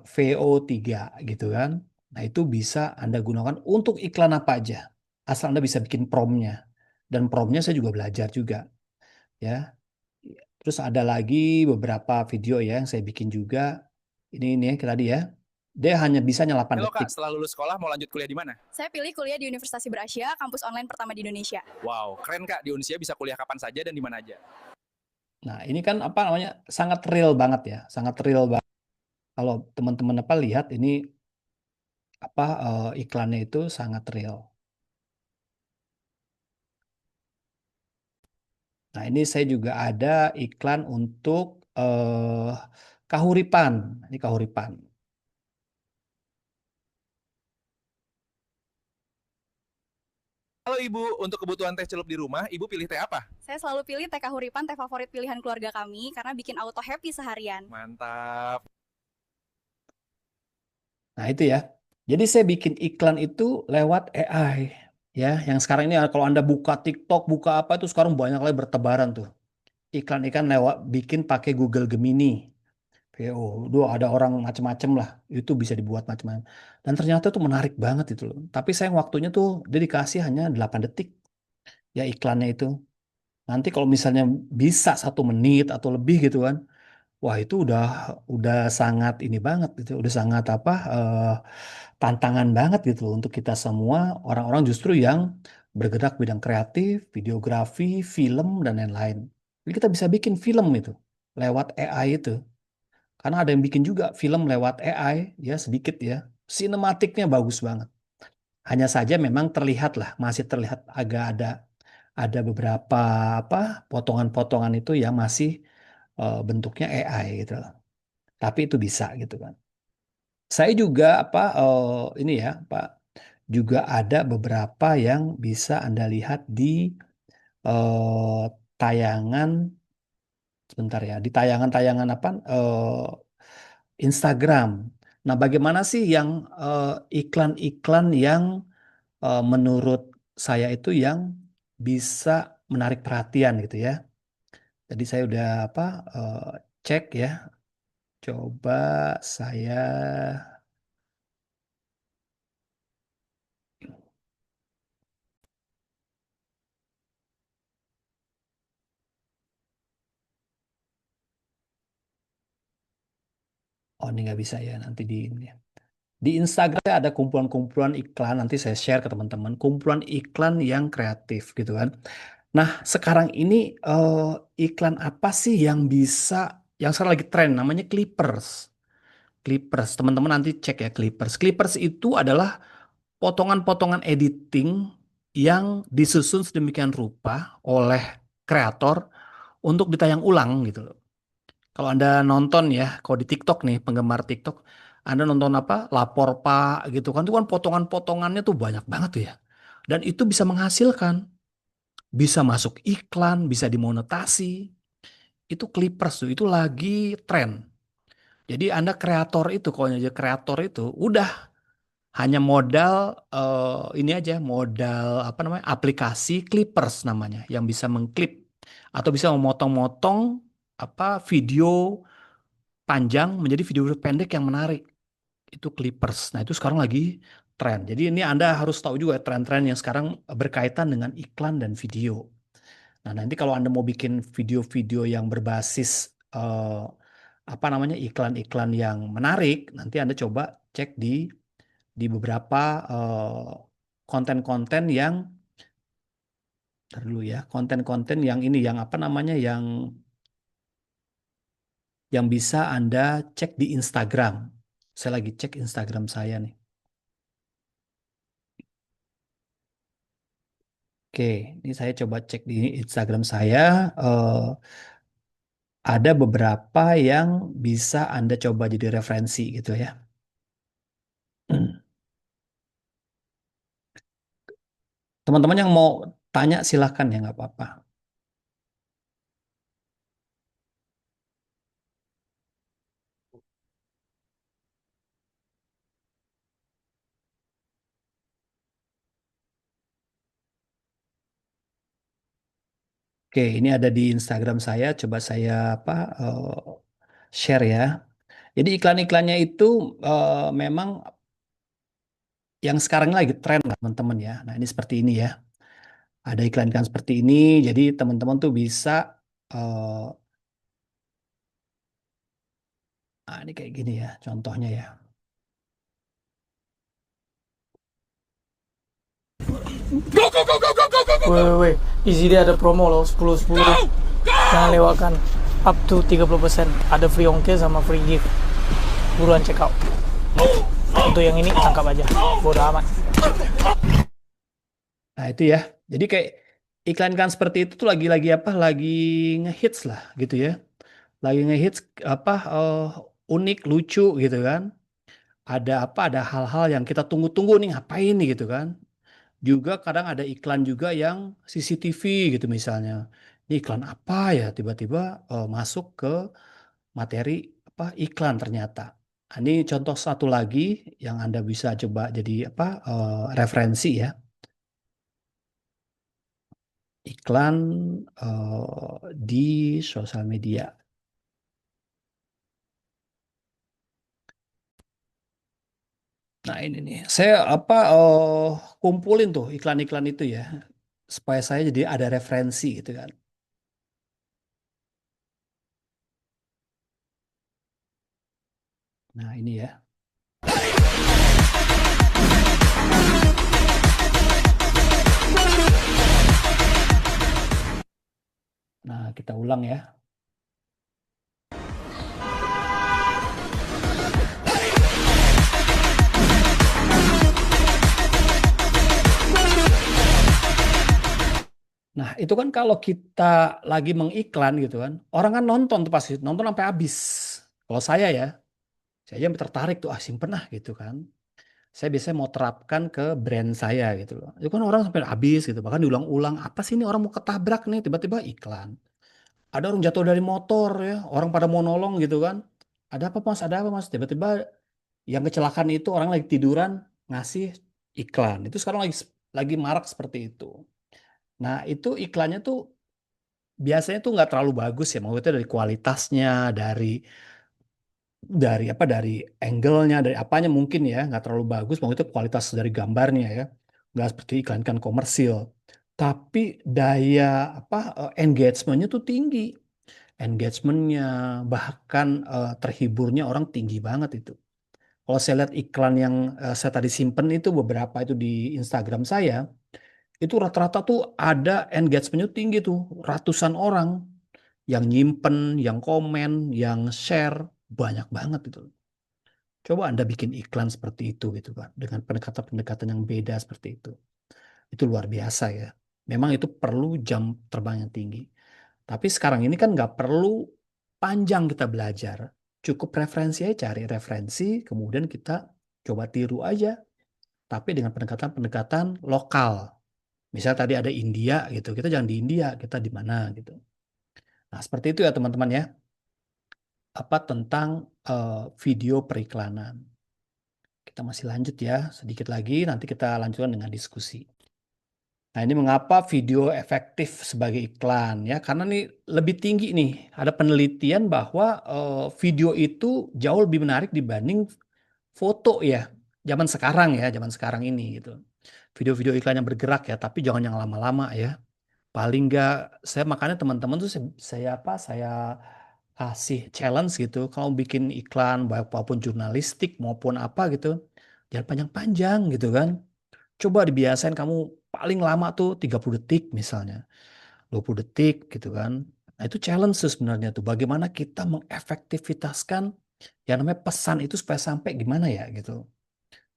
VO3 gitu kan. Nah, itu bisa Anda gunakan untuk iklan apa aja. Asal Anda bisa bikin promptnya. Dan promptnya saya juga belajar juga. Ya. Terus ada lagi beberapa video ya yang saya bikin juga. Ini ya tadi ya. Dia hanya bisa 8 Halo detik. Kak, setelah lulus sekolah mau lanjut kuliah di mana? Saya pilih kuliah di Universitas Berasia, kampus online pertama di Indonesia. Wow, keren Kak. Di Unsia bisa kuliah kapan saja dan di mana aja. Nah, ini kan apa namanya? Sangat real banget ya. Sangat real banget. Kalau teman-teman apa lihat ini apa iklannya itu sangat real. Nah, ini saya juga ada iklan untuk Kahuripan. Ini Kahuripan. Halo Ibu, untuk kebutuhan teh celup di rumah, Ibu pilih teh apa? Saya selalu pilih teh kahuripan, teh favorit pilihan keluarga kami, karena bikin auto happy seharian. Mantap. Nah, itu ya. Jadi saya bikin iklan itu lewat AI. Ya, yang sekarang ini kalau Anda buka TikTok, buka apa itu sekarang banyak lagi bertebaran tuh. Iklan-iklan lewat bikin pakai Google Gemini. VO, dua ada orang macem-macem lah, itu bisa dibuat macam-macam. Dan ternyata tuh menarik banget itu loh. Tapi sayang waktunya tuh dia dikasih hanya 8 detik ya iklannya itu. Nanti kalau misalnya bisa 1 menit atau lebih gitu kan, wah itu udah sangat ini banget gitu, udah sangat apa tantangan banget gitu loh untuk kita semua orang-orang justru yang bergerak bidang kreatif, videografi, film dan lain-lain. Jadi kita bisa bikin film itu lewat AI itu. Karena ada yang bikin juga film lewat AI, ya sedikit ya. Sinematiknya bagus banget. Hanya saja memang terlihat lah, masih terlihat agak ada beberapa apa potongan-potongan itu yang masih bentuknya AI gitu loh. Tapi itu bisa gitu kan. Saya juga apa ini ya, Pak, juga ada beberapa yang bisa Anda lihat di tayangan sebentar ya, di tayangan-tayangan apa Instagram. Nah, bagaimana sih yang iklan-iklan yang menurut saya itu yang bisa menarik perhatian gitu ya. Jadi saya udah apa cek ya. Coba saya oh ini nggak bisa ya nanti di ini. Di Instagram ada kumpulan-kumpulan iklan, nanti saya share ke teman-teman, kumpulan iklan yang kreatif gitu kan. Nah, sekarang ini iklan apa sih yang bisa, yang sekarang lagi tren, namanya Clippers. Clippers, teman-teman nanti cek ya Clippers. Clippers itu adalah potongan-potongan editing yang disusun sedemikian rupa oleh kreator untuk ditayang ulang gitu loh. Kalau Anda nonton ya, kalau di TikTok nih, penggemar TikTok, Anda nonton apa? Lapor Pak gitu kan. Itu kan potongan-potongannya tuh banyak banget tuh ya. Dan itu bisa menghasilkan, bisa masuk iklan, bisa dimonetasi. Itu Clippers tuh, itu lagi tren. Jadi Anda kreator itu, kalau jadi kreator itu, udah hanya modal ini aja, modal apa namanya, aplikasi Clippers namanya, yang bisa mengklip atau bisa memotong-motong apa video panjang menjadi video pendek yang menarik. Itu Clippers. Nah, itu sekarang lagi tren. Jadi ini Anda harus tahu juga tren-tren yang sekarang berkaitan dengan iklan dan video. Nah, nanti kalau Anda mau bikin video-video yang berbasis apa namanya iklan-iklan yang menarik, nanti Anda coba cek di beberapa konten-konten yang ntar dulu ya, konten-konten yang ini yang apa namanya yang bisa Anda cek di Instagram. Saya lagi cek Instagram saya nih. Oke, ini saya coba cek di Instagram saya. ada beberapa yang bisa Anda coba jadi referensi gitu ya. Teman-teman yang mau tanya silahkan ya, nggak apa-apa. Oke, ini ada di Instagram saya. Coba saya share ya. Jadi iklan-iklannya itu memang yang sekarang lagi tren lah teman-teman ya. Nah ini seperti ini ya. Ada iklan-iklan seperti ini. Jadi teman-teman tuh bisa, eh ini kayak gini ya contohnya ya. Woi, di sini ada promo loh 10-10. Jangan lewatkan. Up to 30%. Ada free ongkir sama free gift. Buruan check out. Untuk yang ini tangkap aja. Bodoh amat. Nah itu ya. Jadi kayak iklan-iklan seperti itu tuh lagi-lagi apa? Lagi ngehits lah gitu ya. Lagi ngehits apa? Unik, lucu gitu kan. Ada apa? Ada hal-hal yang kita tunggu-tunggu nih ngapain nih gitu kan. Juga kadang ada iklan juga yang CCTV gitu misalnya. Ini iklan apa ya? Tiba-tiba masuk ke materi apa iklan ternyata. Nah, ini contoh satu lagi yang Anda bisa coba jadi apa referensi ya. Iklan di sosial media. Nah ini nih, saya kumpulin tuh iklan-iklan itu ya, supaya saya jadi ada referensi gitu kan. Nah ini ya. Nah kita ulang ya. Nah itu kan kalau kita lagi mengiklan gitu kan, orang kan nonton tuh pasti nonton sampai habis. Kalau saya aja sampai tertarik tuh, simpen ah gitu kan. Saya biasanya mau terapkan ke brand saya gitu loh. Itu kan orang sampai habis gitu, bahkan diulang-ulang. Apa sih ini orang mau ketabrak nih, tiba-tiba iklan. Ada orang jatuh dari motor ya, orang pada mau nolong gitu kan. Ada apa mas, ada apa mas? Tiba-tiba yang kecelakaan itu orang lagi tiduran ngasih iklan. Itu sekarang lagi marak seperti itu. Nah itu iklannya tuh biasanya tuh nggak terlalu bagus ya, maksudnya dari kualitasnya, dari apa dari angle-nya dari apanya mungkin ya nggak terlalu bagus maksudnya kualitas dari gambarnya ya nggak seperti iklan komersil tapi daya engagementnya tuh tinggi engagementnya bahkan terhiburnya orang tinggi banget itu kalau saya lihat iklan yang saya tadi simpen itu beberapa itu di Instagram saya itu rata-rata tuh ada engagementnya tinggi tuh ratusan orang yang nyimpen yang komen yang share banyak banget itu. Coba Anda bikin iklan seperti itu gitu Pak, dengan pendekatan-pendekatan yang beda seperti itu. Itu luar biasa ya. Memang itu perlu jam terbang yang tinggi. Tapi sekarang ini kan nggak perlu panjang kita belajar. Cukup referensi aja, cari referensi, kemudian kita coba tiru aja. Tapi dengan pendekatan-pendekatan lokal. Misal tadi ada India gitu, kita jangan di India, kita di mana gitu. Nah seperti itu ya teman-teman ya. Apa tentang video periklanan. Kita masih lanjut ya, sedikit lagi nanti kita lanjutkan dengan diskusi. Nah, ini mengapa video efektif sebagai iklan ya? Karena ini lebih tinggi nih. Ada penelitian bahwa video itu jauh lebih menarik dibanding foto ya. Zaman sekarang ini gitu. Video-video iklan yang bergerak ya, tapi jangan yang lama-lama ya. Paling nggak saya makanya teman-teman tuh saya kasih challenge gitu. Kalau bikin iklan baik maupun jurnalistik maupun apa gitu, jangan panjang-panjang gitu kan. Coba dibiasain kamu paling lama tuh 30 detik misalnya, 20 detik gitu kan. Nah itu challenge tuh sebenarnya tuh. Bagaimana kita mengefektivitaskan yang namanya pesan itu supaya sampai gimana ya gitu.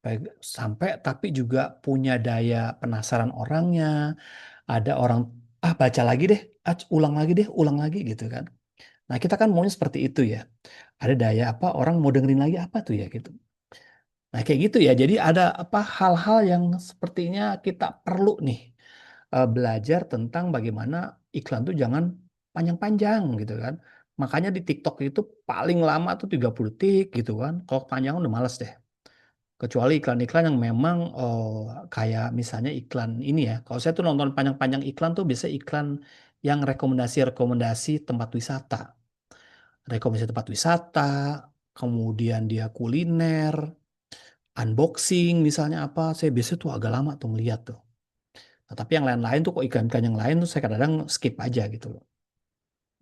Baik, sampai tapi juga punya daya penasaran orangnya. Ada orang, baca lagi deh, ulang lagi deh, ulang lagi gitu kan. Nah, kita kan maunya seperti itu ya. Ada daya apa, orang mau dengerin lagi apa tuh ya gitu. Nah, kayak gitu ya. Jadi ada apa hal-hal yang sepertinya kita perlu nih belajar tentang bagaimana iklan tuh jangan panjang-panjang gitu kan. Makanya di TikTok itu paling lama tuh 30 detik gitu kan. Kalau panjang udah males deh. Kecuali iklan-iklan yang memang kayak misalnya iklan ini ya. Kalau saya tuh nonton panjang-panjang iklan tuh biasa iklan yang rekomendasi-rekomendasi tempat wisata. Rekomendasi tempat wisata, kemudian dia kuliner, unboxing misalnya apa. Saya biasanya tuh agak lama tuh ngeliat tuh. Nah, tapi yang lain-lain tuh kok iklan-iklan yang lain tuh saya kadang-kadang skip aja gitu loh.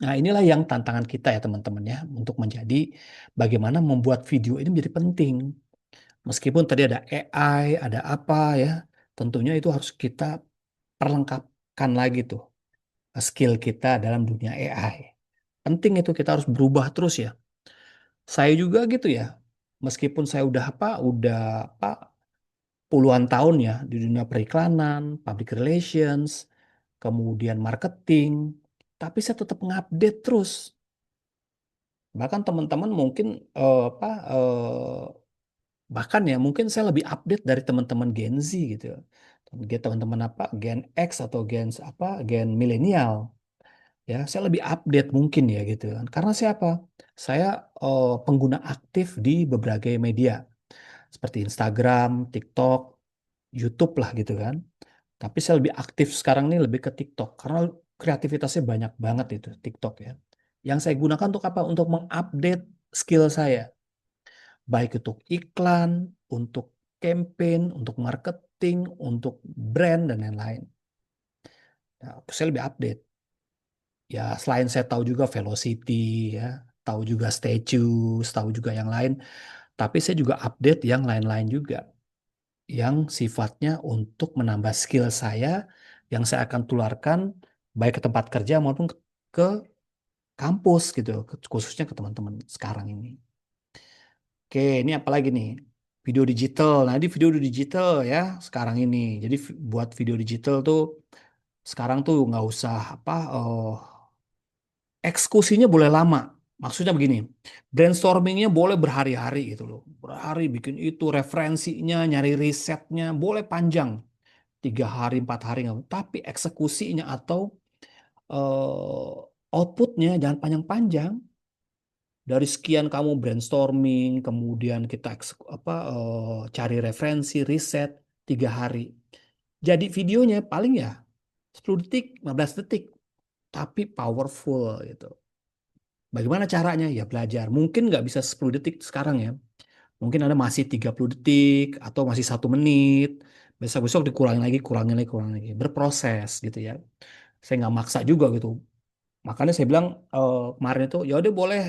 Nah, inilah yang tantangan kita ya teman-teman ya untuk menjadi bagaimana membuat video ini menjadi penting. Meskipun tadi ada AI, ada apa ya, tentunya itu harus kita perlengkapkan lagi tuh skill kita dalam dunia AI. Penting itu kita harus berubah terus ya. Saya juga gitu ya. Meskipun saya udah apa puluhan tahun ya di dunia periklanan, public relations, kemudian marketing, tapi saya tetap ngupdate terus. Bahkan teman-teman mungkin bahkan ya mungkin saya lebih update dari teman-teman Gen Z gitu. Teman-teman apa Gen X atau Gen milenial ya, saya lebih update mungkin ya gitu kan. Karena siapa? Saya pengguna aktif di berbagai media seperti Instagram, TikTok, YouTube lah gitu kan. Tapi saya lebih aktif sekarang nih lebih ke TikTok karena kreativitasnya banyak banget itu TikTok ya. Yang saya gunakan untuk apa? Untuk mengupdate skill saya. Baik untuk iklan, untuk campaign, untuk marketing, untuk brand dan lain-lain. Nah, saya lebih update. Ya, selain saya tahu juga Velocity ya, tahu juga Statues, tahu juga yang lain, tapi saya juga update yang lain-lain juga yang sifatnya untuk menambah skill saya yang saya akan tularkan baik ke tempat kerja maupun ke kampus gitu, khususnya ke teman-teman sekarang ini. Oke, ini apa lagi nih? Video digital. Nah, di video digital ya sekarang ini. Jadi buat video digital tuh sekarang tuh nggak usah eksekusinya boleh lama. Maksudnya begini, brainstormingnya boleh berhari-hari gitu loh. Berhari bikin itu, referensinya, nyari risetnya boleh panjang. 3 hari, 4 hari nggak. Tapi eksekusinya atau outputnya jangan panjang-panjang. Dari sekian kamu brainstorming, kemudian kita cari referensi, riset 3 hari. Jadi videonya paling ya 10 detik, 15 detik, tapi powerful gitu. Bagaimana caranya? Ya belajar. Mungkin nggak bisa 10 detik sekarang ya. Mungkin ada masih 30 detik atau masih 1 menit. Besok-besok dikurangin lagi, kurangin lagi, kurangin lagi. Berproses gitu ya. Saya nggak maksa juga gitu. Makanya saya bilang kemarin itu ya udah boleh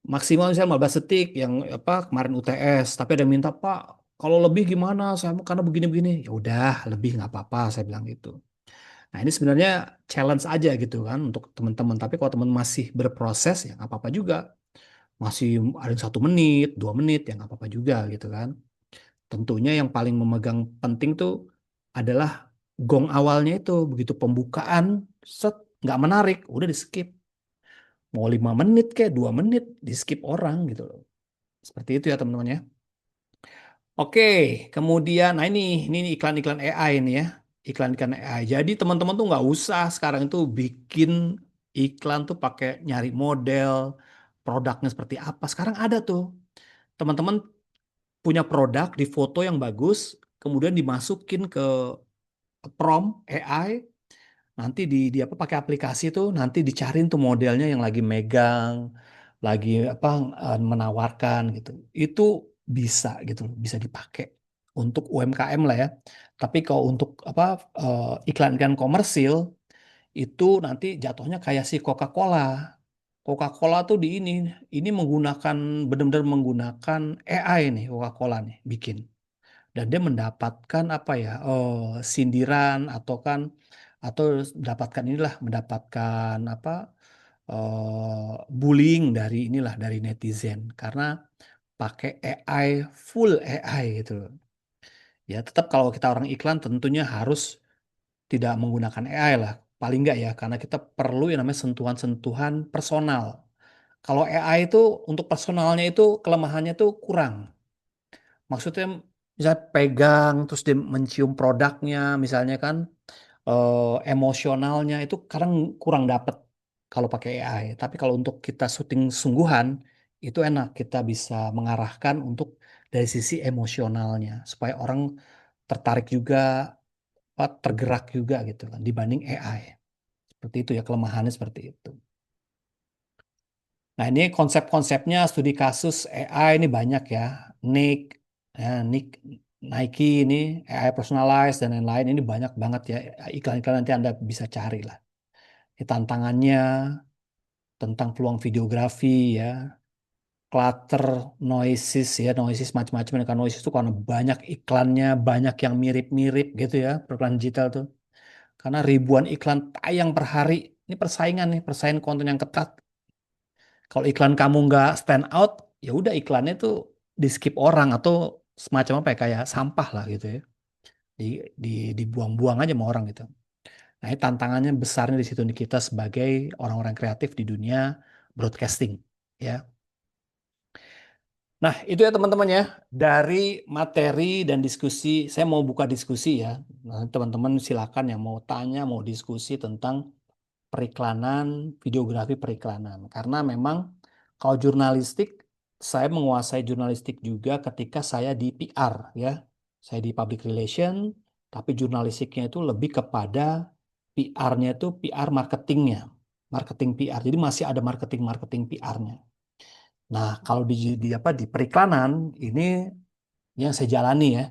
maksimal misalnya 15 detik yang apa kemarin UTS. Tapi ada yang minta Pak, kalau lebih gimana? Saya karena begini-begini. Ya udah lebih nggak apa-apa saya bilang gitu. Nah, ini sebenarnya challenge aja gitu kan untuk teman-teman. Tapi kalau teman masih berproses ya nggak apa-apa juga. Masih ada yang 1 menit, 2 menit ya nggak apa-apa juga gitu kan. Tentunya yang paling memegang penting tuh adalah gong awalnya itu begitu pembukaan set nggak menarik, udah di skip. Mau 5 menit kayak 2 menit di skip orang gitu loh. Seperti itu ya teman-teman ya. Oke, kemudian nah ini iklan-iklan AI ini ya. Iklan-iklan AI. Jadi teman-teman tuh nggak usah sekarang itu bikin iklan tuh pakai nyari model, produknya seperti apa. Sekarang ada tuh. Teman-teman punya produk di foto yang bagus, kemudian dimasukin ke prompt AI, nanti di apa pakai aplikasi tuh, nanti dicariin tuh modelnya yang lagi megang, lagi menawarkan gitu. Itu bisa gitu, bisa dipakai untuk UMKM lah ya. Tapi kalau untuk iklan-iklan komersil itu nanti jatuhnya kayak si Coca-Cola. Coca-Cola tuh ini menggunakan benar-benar menggunakan AI nih Coca-Cola nih bikin dan dia mendapatkan apa ya sindiran atau mendapatkan bullying dari netizen karena pakai AI full AI gitu loh. Ya tetap kalau kita orang iklan tentunya harus tidak menggunakan AI lah. paling nggak ya, karena kita perlu yang namanya sentuhan-sentuhan personal. Kalau AI itu untuk personalnya itu kelemahannya itu kurang. Maksudnya bisa pegang terus dia mencium produknya misalnya kan, emosionalnya itu kadang kurang dapet kalau pakai AI. Tapi kalau untuk kita syuting sungguhan itu enak, kita bisa mengarahkan untuk dari sisi emosionalnya supaya orang tertarik juga, tergerak juga gitu kan dibanding AI. Seperti itu ya, kelemahannya seperti itu. Nah, ini konsep-konsepnya studi kasus AI ini banyak ya. Nick, ya, Nike ini AI personalized dan lain-lain ini banyak banget ya. Iklan-iklan nanti Anda bisa cari lah. Ini tantangannya tentang peluang videografi ya, clutter, noises ya, noises macam-macam. Karena noises itu karena banyak iklannya, banyak yang mirip-mirip gitu ya, periklan digital tuh. Karena ribuan iklan tayang per hari. Ini persaingan nih, persaingan konten yang ketat. Kalau iklan kamu nggak stand out, ya udah iklannya tuh di skip orang atau semacam apa ya, kayak sampah lah gitu ya. Di, di, dibuang-buang aja sama orang gitu. Nah, ini tantangannya besarnya di situ nih kita sebagai orang-orang kreatif di dunia broadcasting ya. Nah, itu ya teman-teman ya, dari materi dan diskusi, saya mau buka diskusi ya. Nah, teman-teman silakan yang mau tanya, mau diskusi tentang periklanan, videografi periklanan. Karena memang kalau jurnalistik, saya menguasai jurnalistik juga ketika saya di PR ya. Saya di public relation, tapi jurnalistiknya itu lebih kepada PR-nya itu PR marketingnya. Marketing PR. Jadi masih ada marketing-marketing PR-nya. Nah, kalau di apa di periklanan ini yang saya jalani ya.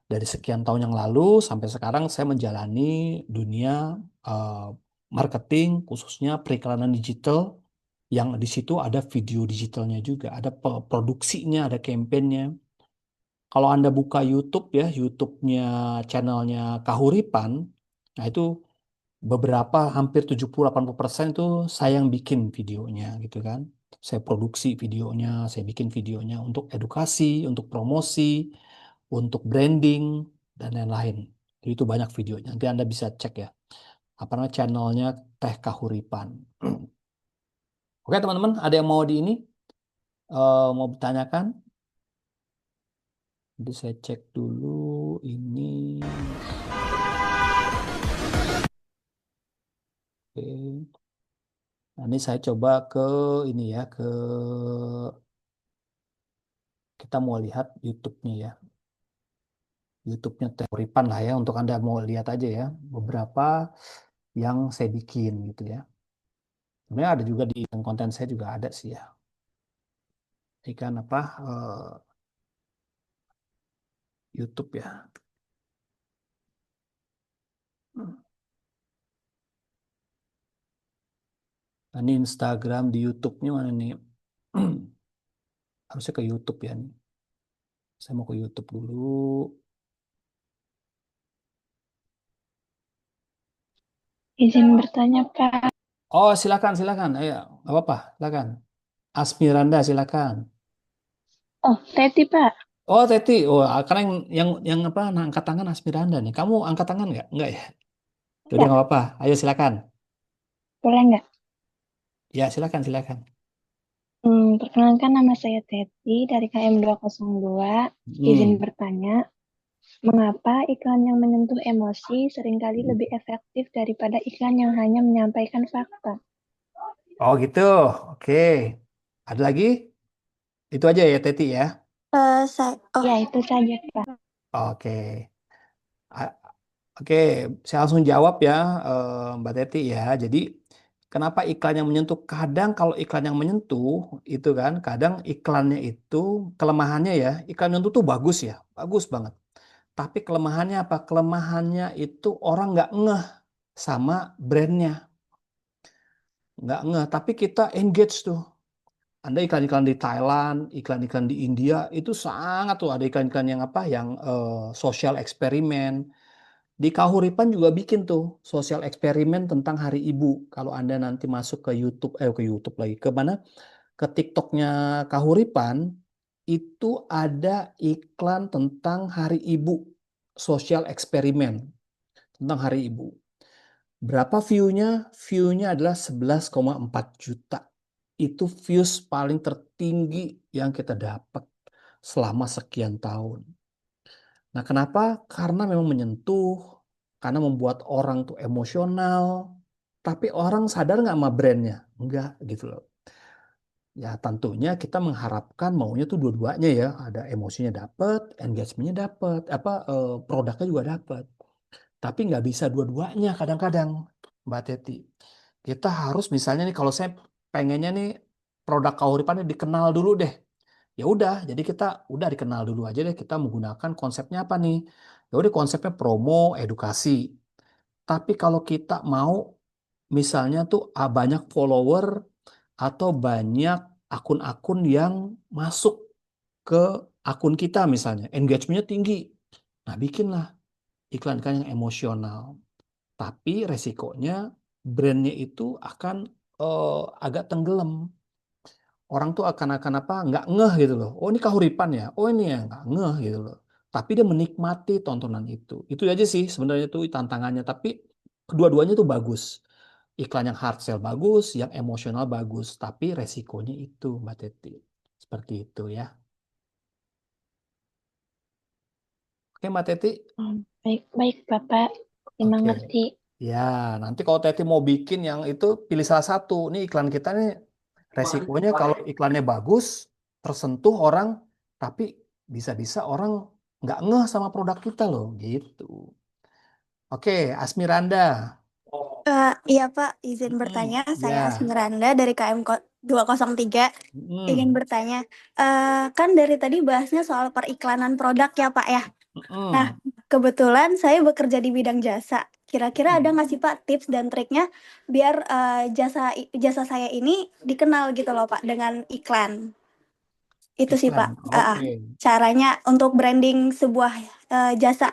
Dari sekian tahun yang lalu sampai sekarang saya menjalani dunia eh, marketing khususnya periklanan digital yang di situ ada video digitalnya juga, ada produksinya, ada kampanyenya. Kalau Anda buka YouTube ya, YouTube-nya channelnya Kahuripan, nah itu beberapa hampir 70-80% itu saya yang bikin videonya gitu kan. Saya produksi videonya, saya bikin videonya untuk edukasi, untuk promosi, untuk branding dan lain-lain. Jadi itu banyak videonya. Nanti Anda bisa cek ya. Apa namanya channelnya Teh Kahuripan. Oke teman-teman, ada yang mau di ini mau bertanyakan? Nanti saya cek dulu ini. Oke. Nah, ini saya coba ke ini ya, ke kita mau lihat YouTube-nya ya. YouTube-nya Teh Kahuripan lah ya, untuk Anda mau lihat aja ya. Beberapa yang saya bikin gitu ya. Sebenarnya ada juga di konten saya juga ada sih ya. Ikan apa YouTube ya. Nah, ini Instagram di YouTube-nya mana nih? Harusnya ke YouTube ya nih. Saya mau ke YouTube dulu. Izin bertanya, Pak. Oh, silakan, silakan. Ayo, nggak apa-apa, silakan. Asmiranda, silakan. Oh, Teti, Pak. Oh, Teti. Oh, karena yang apa? Nah, angkat tangan Asmiranda nih. Kamu angkat tangan nggak? Nggak ya? Udah Enggak, nggak apa-apa. Ayo silakan. boleh nggak? Ya, silakan, silakan. Perkenalkan nama saya Teti dari KM 202. Izin Hmm. bertanya, mengapa iklan yang menyentuh emosi seringkali lebih efektif daripada iklan yang hanya menyampaikan fakta? Oh, gitu. Oke. Ada lagi? Itu aja ya, Teti ya. Ya, itu saja, Pak. Oke. A- Oke, saya langsung jawab ya, Mbak Teti ya. Jadi, kenapa iklan yang menyentuh? Kadang kalau iklan yang menyentuh itu kan, kadang iklannya itu kelemahannya ya, iklan menyentuh tuh bagus ya, bagus banget. Tapi kelemahannya apa? Kelemahannya itu orang nggak ngeh sama brandnya, nggak ngeh. Tapi kita engage tuh. Anda iklan-iklan di Thailand, iklan-iklan di India itu sangat tuh ada iklan-iklan yang apa? Yang social eksperimen. Di Kahuripan juga bikin tuh sosial eksperimen tentang Hari Ibu. Kalau Anda nanti masuk ke YouTube lagi, ke mana? Ke TikToknya Kahuripan, itu ada iklan tentang Hari Ibu, sosial eksperimen tentang Hari Ibu. Berapa view-nya? View-nya adalah 11,4 juta. Itu views paling tertinggi yang kita dapat selama sekian tahun. Nah, kenapa? Karena memang menyentuh, karena membuat orang tuh emosional. Tapi orang sadar nggak sama brandnya? Enggak, gitu loh. Ya tentunya kita mengharapkan maunya tuh dua-duanya ya, ada emosinya dapat, engagementnya dapat, produknya juga dapat. Tapi nggak bisa dua-duanya kadang-kadang, Mbak Teti. Kita harus misalnya nih kalau saya pengennya nih produk Kahuripan ini dikenal dulu deh. Ya udah, jadi kita udah dikenal dulu aja deh. Kita menggunakan konsepnya apa nih? Ya udah konsepnya promo, edukasi. Tapi kalau kita mau misalnya tuh banyak follower atau banyak akun-akun yang masuk ke akun kita misalnya, engagementnya tinggi. Nah, bikinlah iklan-iklan yang emosional. Tapi resikonya brandnya itu akan agak tenggelam. Orang tuh akan apa? Nggak ngeh gitu loh. Oh ini Kahuripan ya. Oh ini ya nggak ngeh gitu loh. Tapi dia menikmati tontonan itu. Itu aja sih sebenarnya tuh tantangannya. Tapi kedua-duanya tuh bagus. Iklan yang hard sell bagus, yang emosional bagus. Tapi resikonya itu, Mbak Teti. Seperti itu ya. Oke, Mbak Teti. Baik, Bapak. Terima Oke. ngerti. Ya, nanti kalau Teti mau bikin yang itu, pilih salah satu. Nih iklan kita nih, resikonya kalau iklannya bagus, tersentuh orang, tapi bisa-bisa orang nggak ngeh sama produk kita loh, gitu. Oke, Asmiranda. Iya Pak, izin bertanya. Saya Ya. Asmiranda dari KM 203 ingin Mm-mm. bertanya. Kan dari tadi bahasnya soal periklanan produk ya Pak ya. Nah, Mm-mm. kebetulan saya bekerja di bidang jasa. Kira-kira ada nggak sih Pak tips dan triknya biar jasa saya ini dikenal gitu loh Pak dengan iklan? Itu sih Pak. Iklan. Oke. Caranya untuk branding sebuah jasa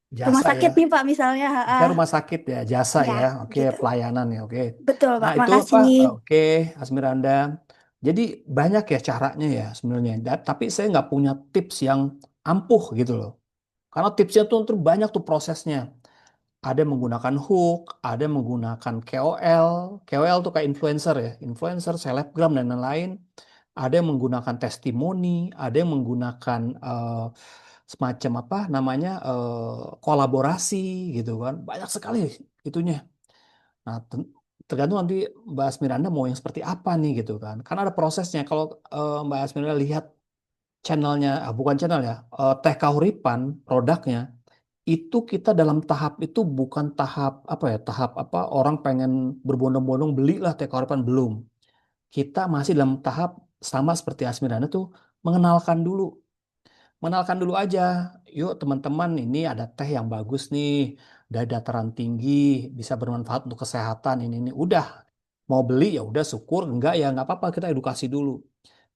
rumah Jasa sakit ya. nih Pak misalnya. Kita rumah sakit ya, jasa Ya, ya. Oke, gitu. pelayanan ya, oke. Betul Nah, Pak, itu apa? makasih. Oke, Asmiranda. Jadi banyak ya caranya ya sebenarnya. Tapi saya nggak punya tips yang ampuh gitu loh. Karena tipsnya tuh banyak tuh prosesnya. Ada yang menggunakan hook, ada yang menggunakan KOL. KOL tuh kayak influencer ya. Influencer, selebgram, dan lain-lain. Ada yang menggunakan testimoni, ada yang menggunakan semacam apa namanya kolaborasi gitu kan. Banyak sekali itunya. Nah, tergantung nanti Mbak Asmiranda mau yang seperti apa nih gitu kan. Karena ada prosesnya. Kalau Mbak Asmiranda lihat channelnya, bukan channel ya, Teh Kahuripan produknya, itu kita dalam tahap itu bukan tahap apa ya, tahap apa orang pengen berbondong-bondong belilah Teh Kahuripan, belum. Kita masih dalam tahap sama seperti Asmiranda tuh mengenalkan dulu. Mengenalkan dulu aja. Yuk teman-teman, ini ada teh yang bagus nih, dari dataran tinggi, bisa bermanfaat untuk kesehatan ini. Udah, mau beli ya udah syukur, enggak ya nggak apa-apa, kita edukasi dulu.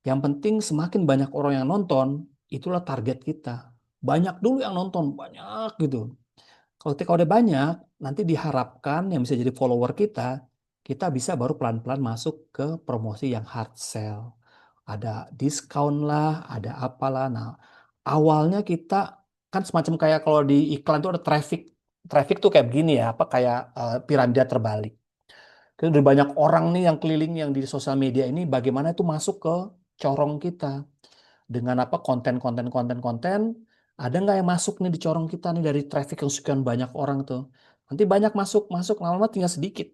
Yang penting semakin banyak orang yang nonton, itulah target kita. Banyak dulu yang nonton, banyak gitu. Kalau ketika udah banyak, nanti diharapkan yang bisa jadi follower kita bisa baru pelan-pelan masuk ke promosi yang hard sell. Ada diskon lah, ada apalah. Nah, awalnya kita kan semacam kayak kalau di iklan itu ada traffic. Traffic tuh kayak begini ya, apa kayak piramida terbalik. Kita udah banyak orang nih yang keliling yang di sosial media ini, bagaimana itu masuk ke corong kita dengan apa konten, ada nggak yang masuk nih di corong kita nih dari traffic yang sekian banyak orang tuh. Nanti banyak masuk masuk lama-lama tinggal sedikit.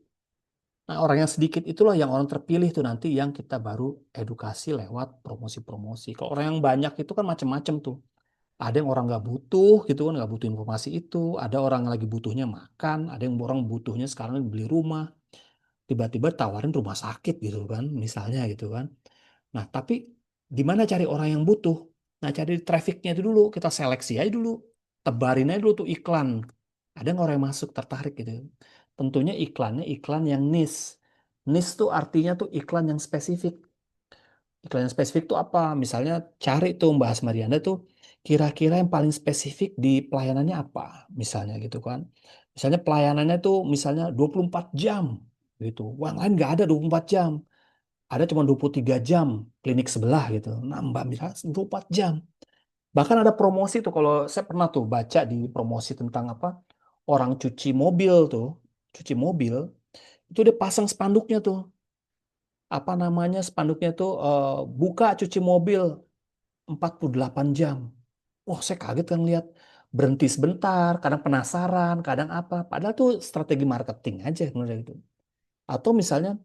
Nah, orang yang sedikit itulah yang orang terpilih tuh nanti yang kita baru edukasi lewat promosi-promosi. Kalau orang yang banyak itu kan macam-macam tuh. Ada yang orang nggak butuh gitu kan, nggak butuh informasi itu. Ada orang yang lagi butuhnya makan, ada yang orang butuhnya sekarang beli rumah. Tiba-tiba tawarin rumah sakit gitu kan, misalnya gitu kan. Nah, tapi di mana cari orang yang butuh? Nah, cari trafficnya itu dulu. Kita seleksi aja dulu. Tebarin aja dulu tuh iklan. Ada nggak orang yang masuk tertarik gitu? Tentunya iklannya iklan yang niche. Niche tuh artinya tuh iklan yang spesifik. Iklan yang spesifik tuh apa? Misalnya cari tuh Mbak Asmariana tuh kira-kira yang paling spesifik di pelayanannya apa? Misalnya gitu kan. Misalnya pelayanannya tuh misalnya 24 jam gitu. Wah, yang lain nggak ada 24 jam. Ada cuma 23 jam klinik sebelah gitu. Nah, Mbak bisa 24 jam. Bahkan ada promosi tuh kalau saya pernah tuh baca di promosi tentang apa? orang cuci mobil tuh, cuci mobil, itu dia pasang spanduknya tuh. Apa namanya spanduknya tuh, buka cuci mobil 48 jam. Wah, saya kaget kan lihat. Berhenti sebentar, kadang penasaran, kadang apa. Padahal tuh strategi marketing aja menurut itu. Atau misalnya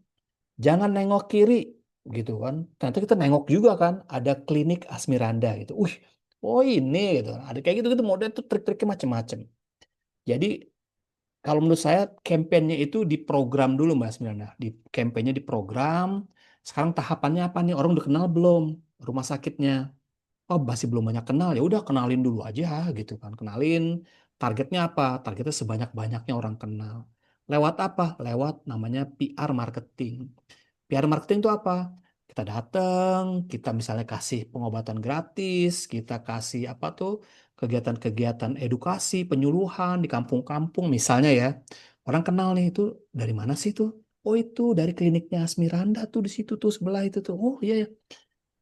jangan nengok kiri gitu kan. Ternyata kita nengok juga kan, ada klinik Asmiranda gitu. Oh ini gitu. Ada kayak gitu gitu model tuh trik-triknya macam-macam. Jadi kalau menurut saya kampanyenya itu diprogram dulu Mbak Asmiranda. Di kampanyenya diprogram. Sekarang tahapannya apa nih? Orang udah kenal belum rumah sakitnya? Oh masih belum banyak kenal, ya udah kenalin dulu aja gitu kan. Kenalin targetnya apa? Targetnya sebanyak-banyaknya orang kenal. Lewat apa? Lewat namanya PR marketing. PR marketing itu apa? Kita datang, kita misalnya kasih pengobatan gratis, kita kasih apa tuh kegiatan-kegiatan edukasi, penyuluhan di kampung-kampung misalnya ya. Orang kenal nih itu dari mana sih tuh? Oh itu dari kliniknya Asmiranda tuh di situ tuh sebelah itu tuh. Oh iya ya.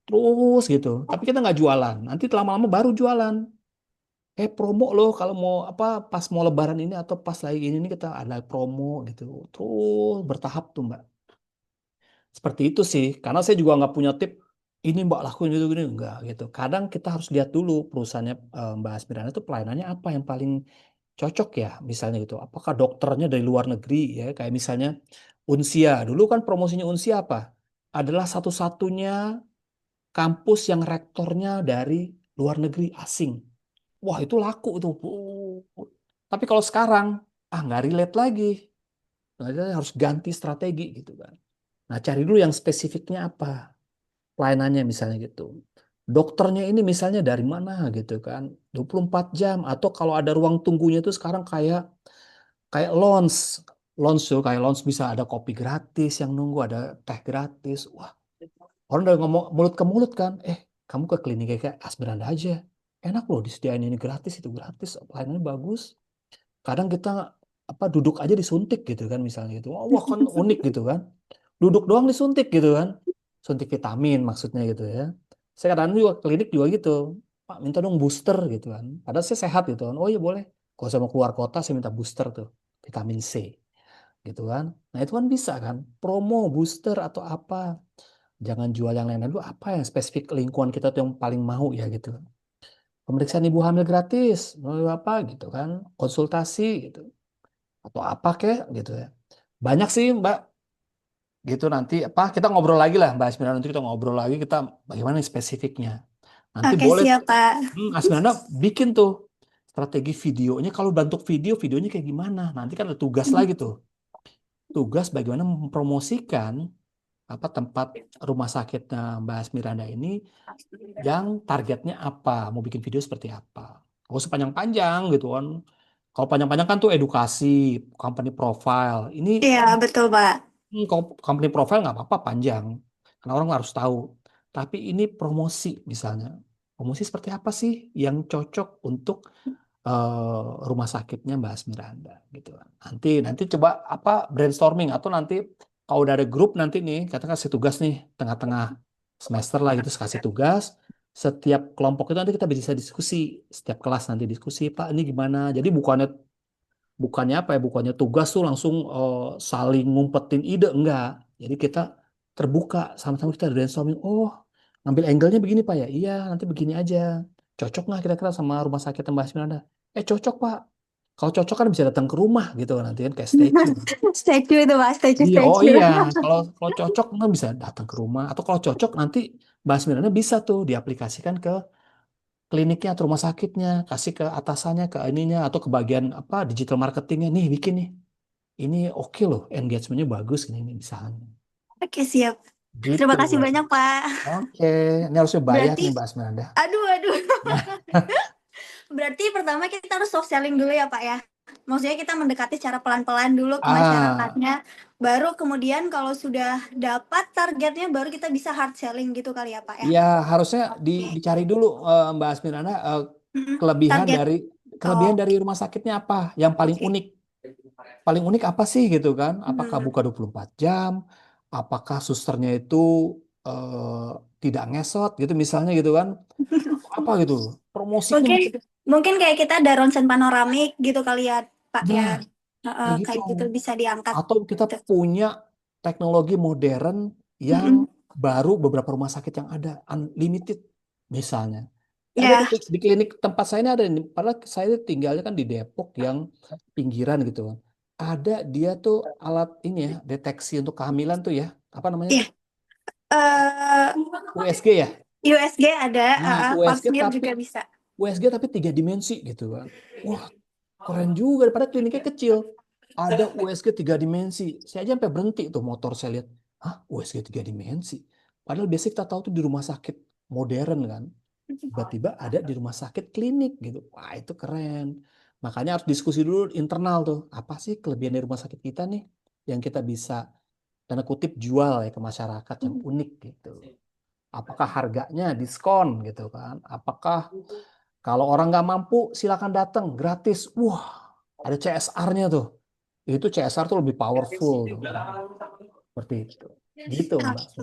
Terus gitu. Tapi kita nggak jualan. Nanti lama-lama baru jualan. Promo loh kalau mau apa pas mau Lebaran ini atau pas lagi ini nih kita ada promo gitu. Terus bertahap tuh Mbak. Seperti itu sih. Karena saya juga nggak punya tip ini Mbak lakuin itu gini enggak gitu. Kadang kita harus lihat dulu perusahaannya Mbak Asmirana itu pelayanannya apa yang paling cocok ya misalnya gitu. Apakah dokternya dari luar negeri ya kayak misalnya Unsia. Dulu kan promosinya Unsia apa? Adalah satu-satunya kampus yang rektornya dari luar negeri asing. Wah itu laku itu. Tapi kalau sekarang nggak relate lagi. Nah, kita harus ganti strategi gitu kan. Nah cari dulu yang spesifiknya apa pelayanannya misalnya gitu. Dokternya ini misalnya dari mana gitu kan. 24 jam atau kalau ada ruang tunggunya itu sekarang kayak kayak lounge. Lounge tuh kayak lounge bisa ada kopi gratis yang nunggu, ada teh gratis. Wah, orang udah ngomong mulut ke mulut kan, kamu ke klinik kayak Asmiranda aja. Enak loh disediain ini gratis, itu gratis, pelayanannya bagus. Kadang kita apa duduk aja disuntik gitu kan misalnya gitu. Wah kan unik gitu kan. Duduk doang disuntik gitu kan. Suntik vitamin maksudnya gitu ya. Saya kadang juga klinik juga gitu. Pak minta dong booster gitu kan. Padahal saya sehat gitu kan. Oh iya boleh. Kalau saya mau keluar kota saya minta booster tuh. Vitamin C gitu kan. Nah itu kan bisa kan. Promo booster atau apa. Jangan jual yang lain dulu. Apa yang spesifik lingkungan kita tuh yang paling mau ya gitu. Pemeriksaan ibu hamil gratis. Melalui apa gitu kan. Konsultasi gitu. Atau apa kek gitu ya. Banyak sih Mbak. Gitu nanti apa kita ngobrol lagi lah Mbak Asmirana. Nanti kita ngobrol lagi kita bagaimana nih spesifiknya. Nanti Oke, boleh siap, Pak. Asmirana bikin tuh strategi videonya. Kalau bentuk videonya kayak gimana. Nanti kan ada tugas lagi tuh. Tugas bagaimana mempromosikan apa tempat rumah sakitnya Mbak Asmiranda ini yang targetnya apa, mau bikin video seperti apa. Kalau sepanjang-panjang gitu kan. Kalau panjang-panjang kan tuh edukasi, company profile. Ini Iya, betul, Pak. kalau company profile nggak apa-apa panjang, karena orang harus tahu. Tapi ini promosi misalnya. Promosi seperti apa sih yang cocok untuk rumah sakitnya Mbak Asmiranda gitu kan. Nanti coba apa brainstorming atau nanti kalau udah ada grup nanti nih kita kasih tugas nih tengah-tengah semester lah gitu kasih tugas setiap kelompok itu nanti kita bisa diskusi setiap kelas nanti diskusi Pak ini gimana jadi bukannya bukannya apa ya bukannya tugas tuh langsung saling ngumpetin ide enggak jadi kita terbuka sama-sama kita brainstorming ngambil angle-nya begini Pak ya iya nanti begini aja cocok nggak kira-kira sama rumah sakit Mbak Asmiranda cocok Pak kalau cocok kan bisa datang ke rumah gitu kan nanti kan kayak statue Statue itu, Pak. iya oh Statue. iya kalau kalau cocok kan bisa datang ke rumah atau kalau cocok nanti Mbak Asmiranda bisa tuh diaplikasikan ke kliniknya atau rumah sakitnya kasih ke atasannya ke ininya atau ke bagian apa digital marketingnya nih bikin nih ini oke loh engagementnya bagus ini misalnya Oke, siap. gitu Terima kasih banyak, Pak. oke ini harusnya bayar Berarti, nih Mbak Asmiranda aduh. Berarti pertama kita harus soft selling dulu ya, Pak ya. Maksudnya kita mendekati secara pelan-pelan dulu ke ah masyarakatnya. Baru kemudian kalau sudah dapat targetnya, baru kita bisa hard selling gitu kali ya, Pak ya. ya harusnya Oke. dicari dulu Mbak Asmiranda kelebihan Target. dari kelebihan dari rumah sakitnya apa yang paling Oke. unik paling unik apa sih gitu kan? Apakah Hmm. buka 24 jam? Apakah susternya itu eh, tidak ngesot gitu misalnya gitu kan? Apa gitu? Promosinya Mungkin kayak kita ada ronsen panoramik gitu kali ya. Pak Nah, ya. kayak gitu. Kayak gitu bisa diangkat Atau kita gitu. punya teknologi modern yang baru beberapa rumah sakit yang ada unlimited misalnya. Ada Ya, di klinik tempat saya ini ada ini. Padahal saya tinggalnya kan di Depok yang pinggiran gitu kan. Ada dia tuh alat ini ya, deteksi untuk kehamilan tuh ya. Apa namanya iya. tuh? eh USG ya. USG ada, Nah, Pap USG smear tapi juga bisa. USG tapi 3 dimensi gitu kan. Wah, keren juga daripada kliniknya kecil. Ada USG 3 dimensi. Saya aja sampai berhenti tuh motor saya lihat. Hah, USG 3 dimensi. Padahal biasanya kita tahu tuh di rumah sakit modern kan. Tiba-tiba ada di rumah sakit klinik gitu. Wah, itu keren. Makanya harus diskusi dulu internal tuh. Apa sih kelebihan dari rumah sakit kita nih yang kita bisa tanda kutip jual ya ke masyarakat yang unik gitu. Apakah harganya diskon gitu kan? Apakah kalau orang nggak mampu silakan datang gratis. Wah, ada CSR-nya tuh. Itu CSR tuh lebih powerful tuh. Seperti itu. Gitu Mbak.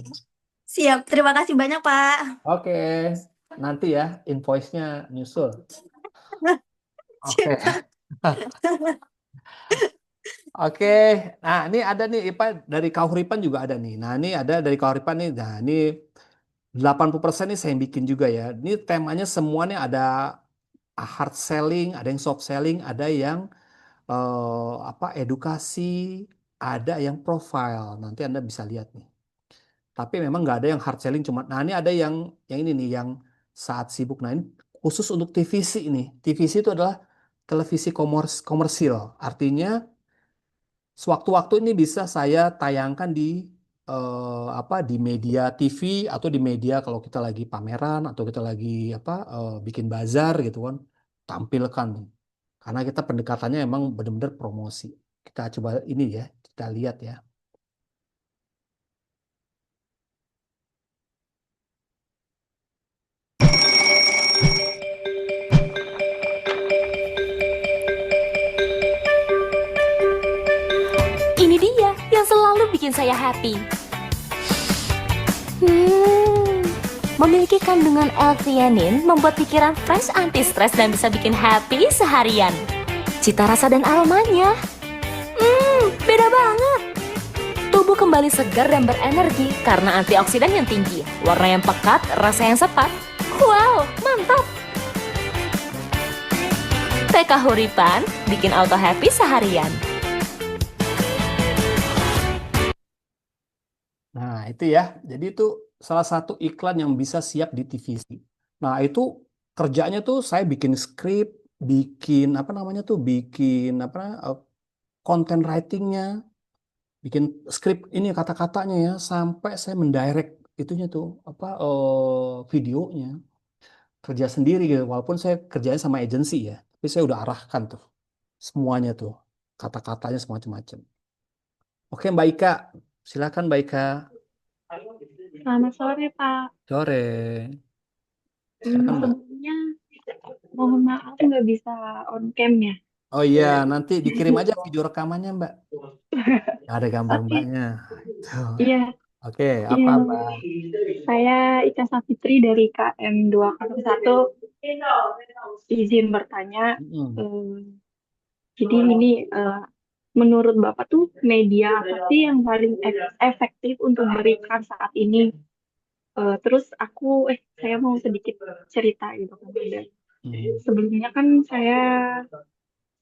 Siap, terima kasih banyak Pak. Oke, nanti ya invoice-nya nyusul. Oke. Siap. Oke, nah ini ada nih IPA dari Kahuripan juga ada nih. Nah ini ada dari Kahuripan nih. Nah ini 80% nih saya yang bikin juga ya. Ini temanya semua nih ada hard selling, ada yang soft selling, ada yang apa edukasi, ada yang profile. Nanti Anda bisa lihat nih. Tapi memang nggak ada yang hard selling cuma. Nah ini ada yang ini nih yang saat sibuk. Nah ini khusus untuk TVC ini. TVC itu adalah televisi komersil. Artinya sewaktu-waktu ini bisa saya tayangkan di apa di media TV atau di media kalau kita lagi pameran atau kita lagi apa bikin bazar gitu kan tampilkan karena kita pendekatannya emang benar-benar promosi. Kita coba ini ya, kita lihat ya. Ini dia yang selalu bikin saya happy. Memiliki kandungan L-theanine membuat pikiran fresh, anti-stres dan bisa bikin happy seharian. Cita rasa dan aromanya, beda banget. Tubuh kembali segar dan berenergi karena antioksidan yang tinggi, warna yang pekat, rasa yang sepat. Wow, mantap! Teh Kahuripan bikin auto happy seharian. Nah, itu ya. Jadi itu salah satu iklan yang bisa siap di TVC. Nah, itu kerjanya tuh saya bikin skrip, bikin apa namanya tuh, bikin apa content writingnya, bikin skrip ini kata-katanya ya, sampai saya mendirect itunya tuh apa videonya, kerja sendiri gitu. Walaupun saya kerjanya sama agensi ya, tapi saya udah arahkan tuh semuanya tuh, kata-katanya semacam-macam. Oke, Mbak Ika, silakan Mbak Ika. Selamat sore, Pak. Sore. Silakan, Mbak. Sebelumnya mohon maaf nggak bisa on cam ya. Oh iya, nanti dikirim aja video rekamannya, Mbak. Ada gambar Oke, Mbaknya. Tuh. iya, Oke, apa, iya. Mbak? Saya Ika Safitri dari KM 201 izin bertanya. Mm-mm. Jadi ini menurut Bapak tuh media apa sih yang paling efektif untuk berikan saat ini? Terus saya mau sedikit cerita gitu kan. Sebelumnya kan saya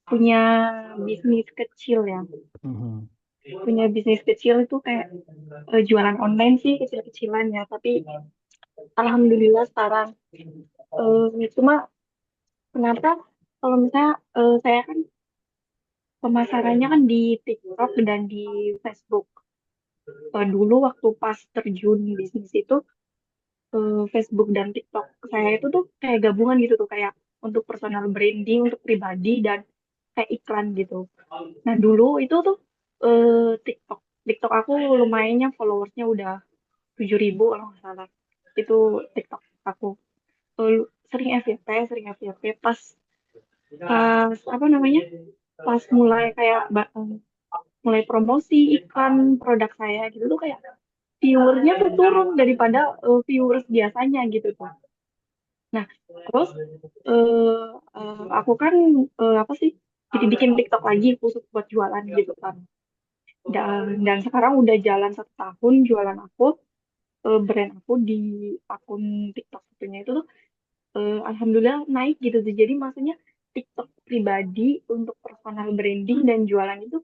punya bisnis kecil ya. Mhm. Punya bisnis kecil itu kayak jualan online sih kecil-kecilan ya. Tapi alhamdulillah sekarang cuma kenapa kalau misalnya saya kan pemasarannya kan di TikTok dan di Facebook. Dulu waktu pas terjun bisnis itu Facebook dan TikTok saya itu tuh kayak gabungan gitu tuh kayak untuk personal branding untuk pribadi dan kayak iklan gitu. Nah dulu itu tuh TikTok TikTok aku lumayannya followersnya udah 7.000 kalau nggak salah. Itu TikTok aku. Sering FYP pas pas apa namanya pas mulai kayak mulai promosi iklan produk saya gitu tuh kayak viewernya tuh turun daripada viewers biasanya gitu tuh. Nah terus aku kan apa sih jadi bikin TikTok lagi khusus buat jualan gitu kan. Dan sekarang udah jalan 1 tahun jualan aku, brand aku di akun TikTok satunya itu tuh alhamdulillah naik gitu tuh. Jadi maksudnya TikTok pribadi untuk personal branding dan jualan itu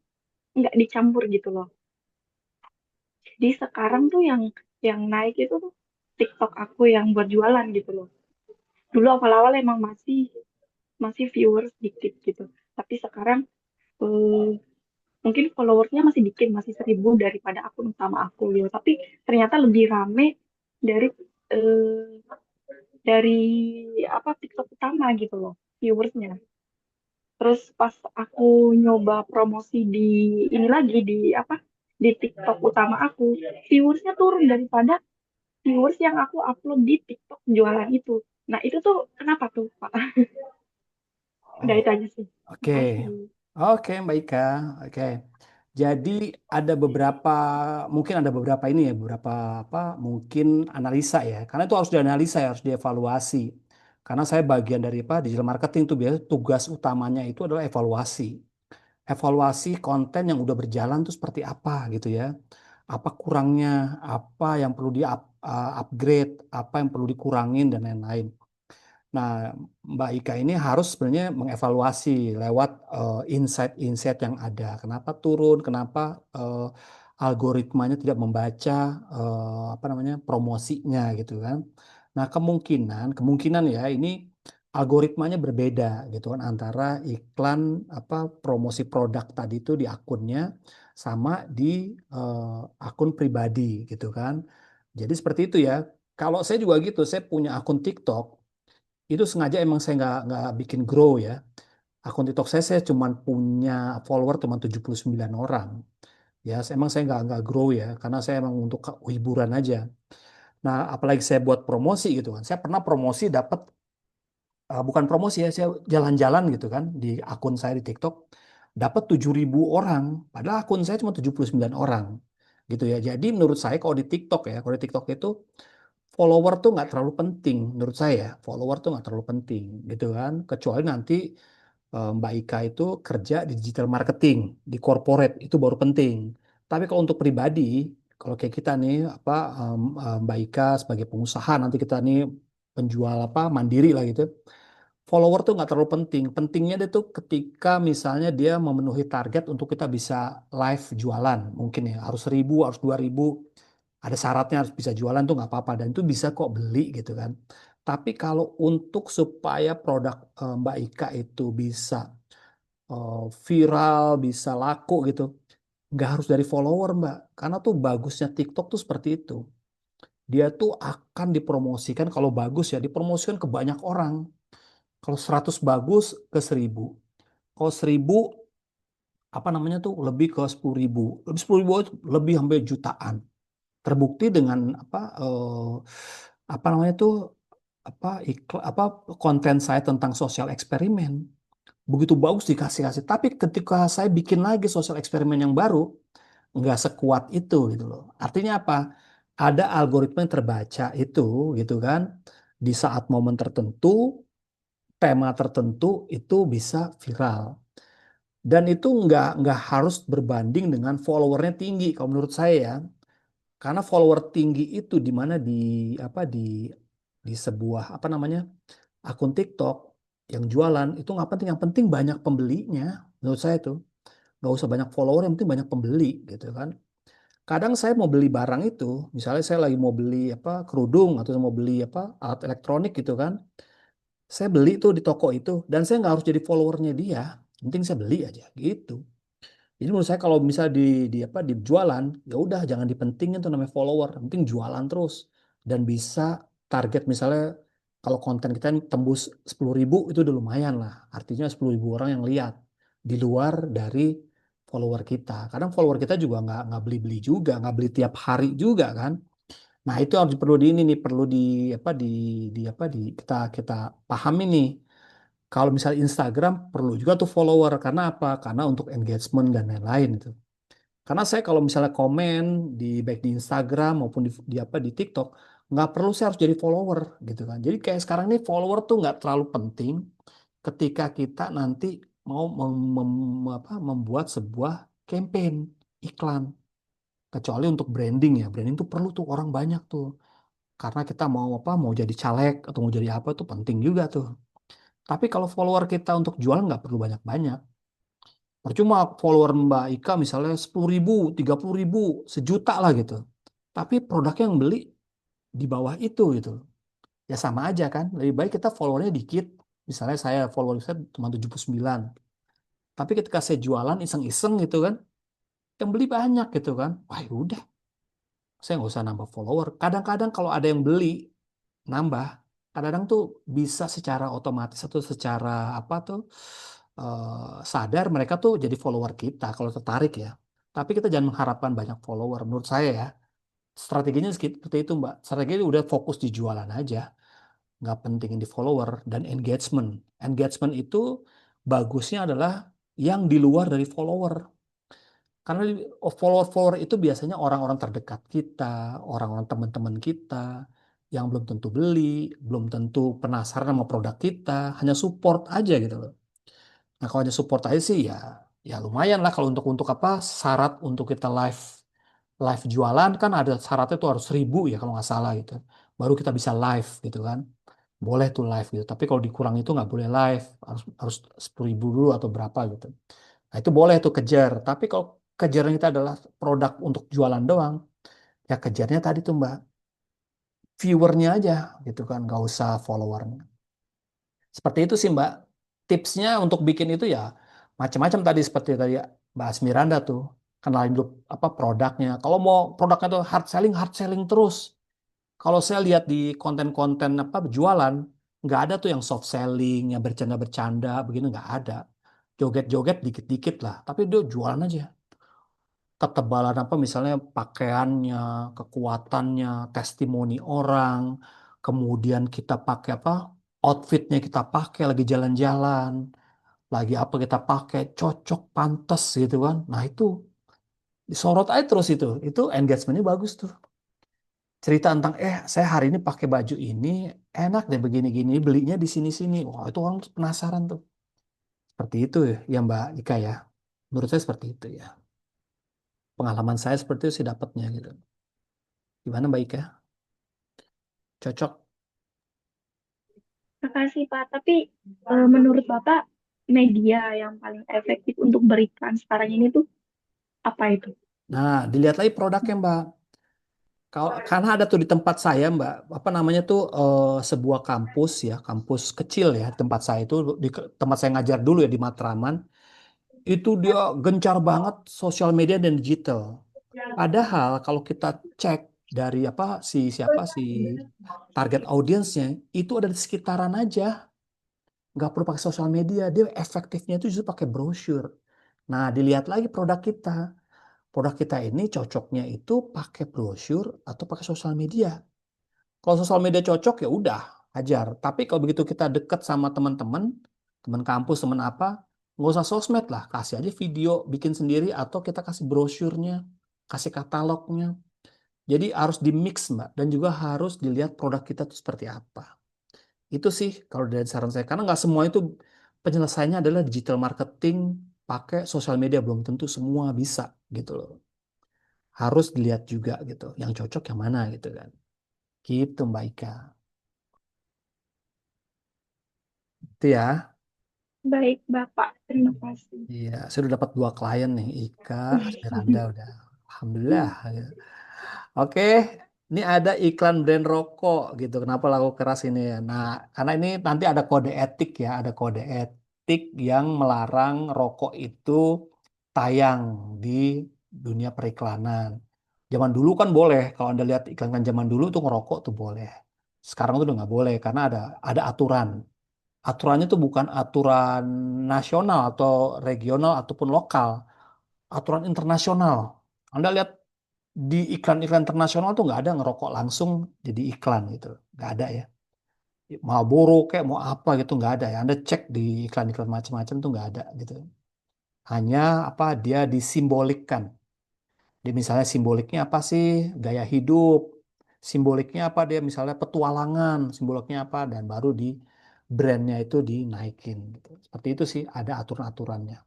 nggak dicampur gitu loh. Jadi sekarang tuh yang naik itu tuh TikTok aku yang buat jualan gitu loh. Dulu awal-awal emang masih masih viewers dikit gitu. Tapi sekarang eh, mungkin followersnya masih dikit, masih 1.000 daripada akun utama aku gitu. Tapi ternyata lebih rame dari eh, dari apa TikTok utama gitu loh viewersnya. Terus pas aku nyoba promosi di ini lagi di apa di TikTok utama aku, viewersnya turun daripada viewers yang aku upload di TikTok jualan itu. Nah itu tuh kenapa tuh Pak? Udah Oh, itu aja sih. oke. Makasih. Oke, Mbak Ika. Oke. Jadi mungkin ada beberapa ini ya, beberapa apa, mungkin analisa ya. Karena itu harus dianalisa ya, harus dievaluasi. Karena saya bagian dari apa, digital marketing itu biasanya tugas utamanya itu adalah evaluasi. Evaluasi konten yang udah berjalan tuh seperti apa gitu ya. Apa kurangnya, apa yang perlu upgrade, apa yang perlu dikurangin dan lain-lain. Nah, Mbak Ika ini harus sebenarnya mengevaluasi lewat insight-insight yang ada. Kenapa turun? Kenapa algoritmanya tidak membaca apa namanya promosinya gitu kan? Nah, kemungkinan ya ini algoritmanya berbeda gitu kan antara iklan apa promosi produk tadi itu di akunnya sama di akun pribadi gitu kan. Jadi seperti itu ya. Kalau saya juga gitu, saya punya akun TikTok itu sengaja emang saya nggak bikin grow ya. Akun TikTok saya cuma punya follower cuma 79 orang. Ya, emang saya nggak grow ya, karena saya emang untuk hiburan aja. Nah, apalagi saya buat promosi gitu kan. Saya pernah promosi dapat bukan promosi ya, saya jalan-jalan gitu kan di akun saya di TikTok dapat 7.000 orang, padahal akun saya cuma 79 orang gitu ya. Jadi menurut saya kalau di TikTok ya, kalau di TikTok itu follower tuh nggak terlalu penting menurut saya. Follower tuh nggak terlalu penting gitu kan. Kecuali nanti Mbak Ika itu kerja di digital marketing, di corporate itu baru penting. Tapi kalau untuk pribadi, kalau kayak kita nih apa Mbak Ika sebagai pengusaha nanti kita nih penjual apa mandiri lah gitu. Follower tuh nggak terlalu penting. Pentingnya dia tuh ketika misalnya dia memenuhi target untuk kita bisa live jualan. Mungkin ya harus 1.000, harus 2.000. Ada syaratnya harus bisa jualan tuh nggak apa-apa. Dan itu bisa kok beli gitu kan. Tapi kalau untuk supaya produk Mbak Ika itu bisa viral, bisa laku gitu. Nggak harus dari follower Mbak. Karena tuh bagusnya TikTok tuh seperti itu. Dia tuh akan dipromosikan kalau bagus ya, dipromosikan ke banyak orang. Kalau 100 bagus ke 1.000. Kalau 1.000 apa namanya tuh lebih ke 10.000. Lebih 10.000 itu lebih sampai jutaan. Terbukti dengan apa namanya tuh apa konten saya tentang sosial eksperimen. Begitu bagus dikasih-kasih. Tapi ketika saya bikin lagi sosial eksperimen yang baru, nggak sekuat itu gitu loh. Artinya apa? Ada algoritma yang terbaca itu gitu kan. Di saat momen tertentu, tema tertentu itu bisa viral. Dan itu nggak harus berbanding dengan followernya tinggi kalau menurut saya ya. Karena follower tinggi itu di mana apa di sebuah apa namanya akun TikTok yang jualan itu nggak penting. Yang penting banyak pembelinya. Menurut saya tuh nggak usah banyak follower, yang penting banyak pembeli gitu kan. Kadang saya mau beli barang itu, misalnya saya lagi mau beli apa kerudung atau mau beli apa alat elektronik gitu kan. Saya beli tuh di toko itu dan saya nggak harus jadi followernya dia. Yang penting saya beli aja gitu. Jadi menurut saya kalau bisa di apa di jualan, ya udah jangan dipentingin tuh namanya follower, yang penting jualan terus dan bisa target misalnya kalau konten kita tembus 10.000 itu udah lumayan lah. Artinya 10.000 orang yang lihat di luar dari follower kita. Kadang follower kita juga nggak beli-beli juga, nggak beli tiap hari juga kan. Nah itu harus perlu di ini nih perlu apa di apa di kita kita pahami nih. Kalau misalnya Instagram perlu juga tuh follower karena apa? Karena untuk engagement dan lain-lain itu. Karena saya kalau misalnya komen di baik di Instagram maupun di apa di TikTok nggak perlu saya harus jadi follower gitu kan. Jadi kayak sekarang nih follower tuh nggak terlalu penting ketika kita nanti mau membuat sebuah campaign iklan. Kecuali untuk branding ya, branding tuh perlu tuh orang banyak tuh. Karena kita mau mau jadi caleg atau mau jadi apa tuh penting juga tuh. Tapi kalau follower kita untuk jual nggak perlu banyak-banyak. Percuma follower Mbak Ika misalnya 10.000, 30.000, sejuta lah gitu. Tapi produknya yang beli di bawah itu gitu. Ya sama aja kan. Lebih baik kita followernya dikit. Misalnya saya follower saya cuma 79. Tapi ketika saya jualan iseng-iseng gitu kan, yang beli banyak gitu kan. Wah ya udah, saya nggak usah nambah follower. Kadang-kadang kalau ada yang beli, nambah. Kadang-kadang tuh bisa secara otomatis atau secara apa tuh sadar mereka tuh jadi follower kita kalau tertarik ya. Tapi kita jangan mengharapkan banyak follower menurut saya ya. Strateginya seperti itu Mbak. Strateginya udah fokus di jualan aja. Nggak pentingin di follower dan engagement. Engagement itu bagusnya adalah yang di luar dari follower. Karena follower-follower itu biasanya orang-orang terdekat kita, orang-orang teman-teman kita yang belum tentu beli, belum tentu penasaran sama produk kita, hanya support aja gitu loh. Nah, kalau hanya support aja sih ya ya lumayan lah kalau untuk apa syarat untuk kita live live jualan kan ada syaratnya tuh harus 1.000 ya kalau nggak salah gitu. Baru kita bisa live gitu kan. Boleh tuh live gitu. Tapi kalau dikurang itu nggak boleh live, harus 10.000 dulu atau berapa gitu. Nah, itu boleh tuh kejar. Tapi kalau kejaran kita adalah produk untuk jualan doang, ya kejarnya tadi tuh Mbak, viewernya aja gitu kan, nggak usah followernya. Seperti itu sih Mbak. Tipsnya untuk bikin itu ya macam-macam tadi seperti tadi Mbak Asmiranda tuh. Kenalin dulu apa produknya. Kalau mau produknya tuh hard selling terus. Kalau saya lihat di konten-konten apa jualan, nggak ada tuh yang soft selling, yang bercanda-bercanda, begini nggak ada. Joget-joget dikit-dikit lah, tapi dia jualan aja. Ketebalan apa misalnya pakaiannya, kekuatannya, testimoni orang, kemudian kita pakai apa, outfitnya kita pakai lagi jalan-jalan, lagi apa kita pakai, cocok, pantas gitu kan. Nah itu disorot aja terus itu engagementnya bagus tuh. Cerita tentang saya hari ini pakai baju ini enak deh begini-gini belinya di sini-sini. Wah itu orang tuh penasaran tuh. Seperti itu ya Mbak Ika ya. Menurut saya seperti itu ya. Pengalaman saya seperti itu sih dapatnya gitu. Gimana Mbak Ika? Cocok? Makasih Pak. Tapi menurut Bapak media yang paling efektif untuk beriklan sekarang ini tuh apa itu? Nah, dilihat lagi produknya Mbak. Kalau karena ada tuh di tempat saya Mbak, apa namanya tuh sebuah kampus ya, kampus kecil ya, tempat saya itu di tempat saya ngajar dulu ya di Matraman, itu dia gencar banget sosial media dan digital. Padahal kalau kita cek dari apa siapa target audiensnya itu ada di sekitaran aja, nggak perlu pakai sosial media, dia efektifnya itu justru pakai brosur. Nah, dilihat lagi produk kita. Produk kita ini cocoknya itu pakai brosur atau pakai sosial media. Kalau sosial media cocok ya udah, ajar. Tapi kalau begitu kita deket sama teman-teman, teman kampus, teman apa, nggak usah sosmed lah, kasih aja video, bikin sendiri atau kita kasih brosurnya, kasih katalognya. Jadi harus di mix Mbak, dan juga harus dilihat produk kita itu seperti apa. Itu sih kalau dari saran saya, karena nggak semua itu penyelesaiannya adalah digital marketing, pakai sosial media, belum tentu semua bisa gitu loh. Harus dilihat juga gitu, yang cocok yang mana gitu kan. Gitu Mbak Ika. Itu ya. Baik Bapak, terima kasih. Iya, saya udah dapat 2 klien nih, Ika, Asmiranda udah. Alhamdulillah. Gitu. Oke, ini ada iklan brand rokok gitu. Kenapa laku keras ini ya? Nah, karena ini nanti ada kode etik ya, ada kode etik yang melarang rokok itu tayang di dunia periklanan. Zaman dulu kan boleh, kalau Anda lihat iklan zaman dulu tuh ngerokok tuh boleh. Sekarang tuh udah nggak boleh karena ada aturan. Aturannya tuh bukan aturan nasional atau regional ataupun lokal, aturan internasional. Anda lihat di iklan-iklan internasional tuh nggak ada ngerokok langsung jadi iklan gitu, nggak ada ya. Marlboro kayak mau apa gitu nggak ada ya. Anda cek di iklan-iklan macam-macam tuh nggak ada gitu. Hanya apa dia disimbolikkan. Dia misalnya simboliknya apa sih? Gaya hidup. Simboliknya apa dia misalnya petualangan, simboliknya apa dan baru brandnya itu dinaikin gitu. Seperti itu sih, ada aturan-aturannya.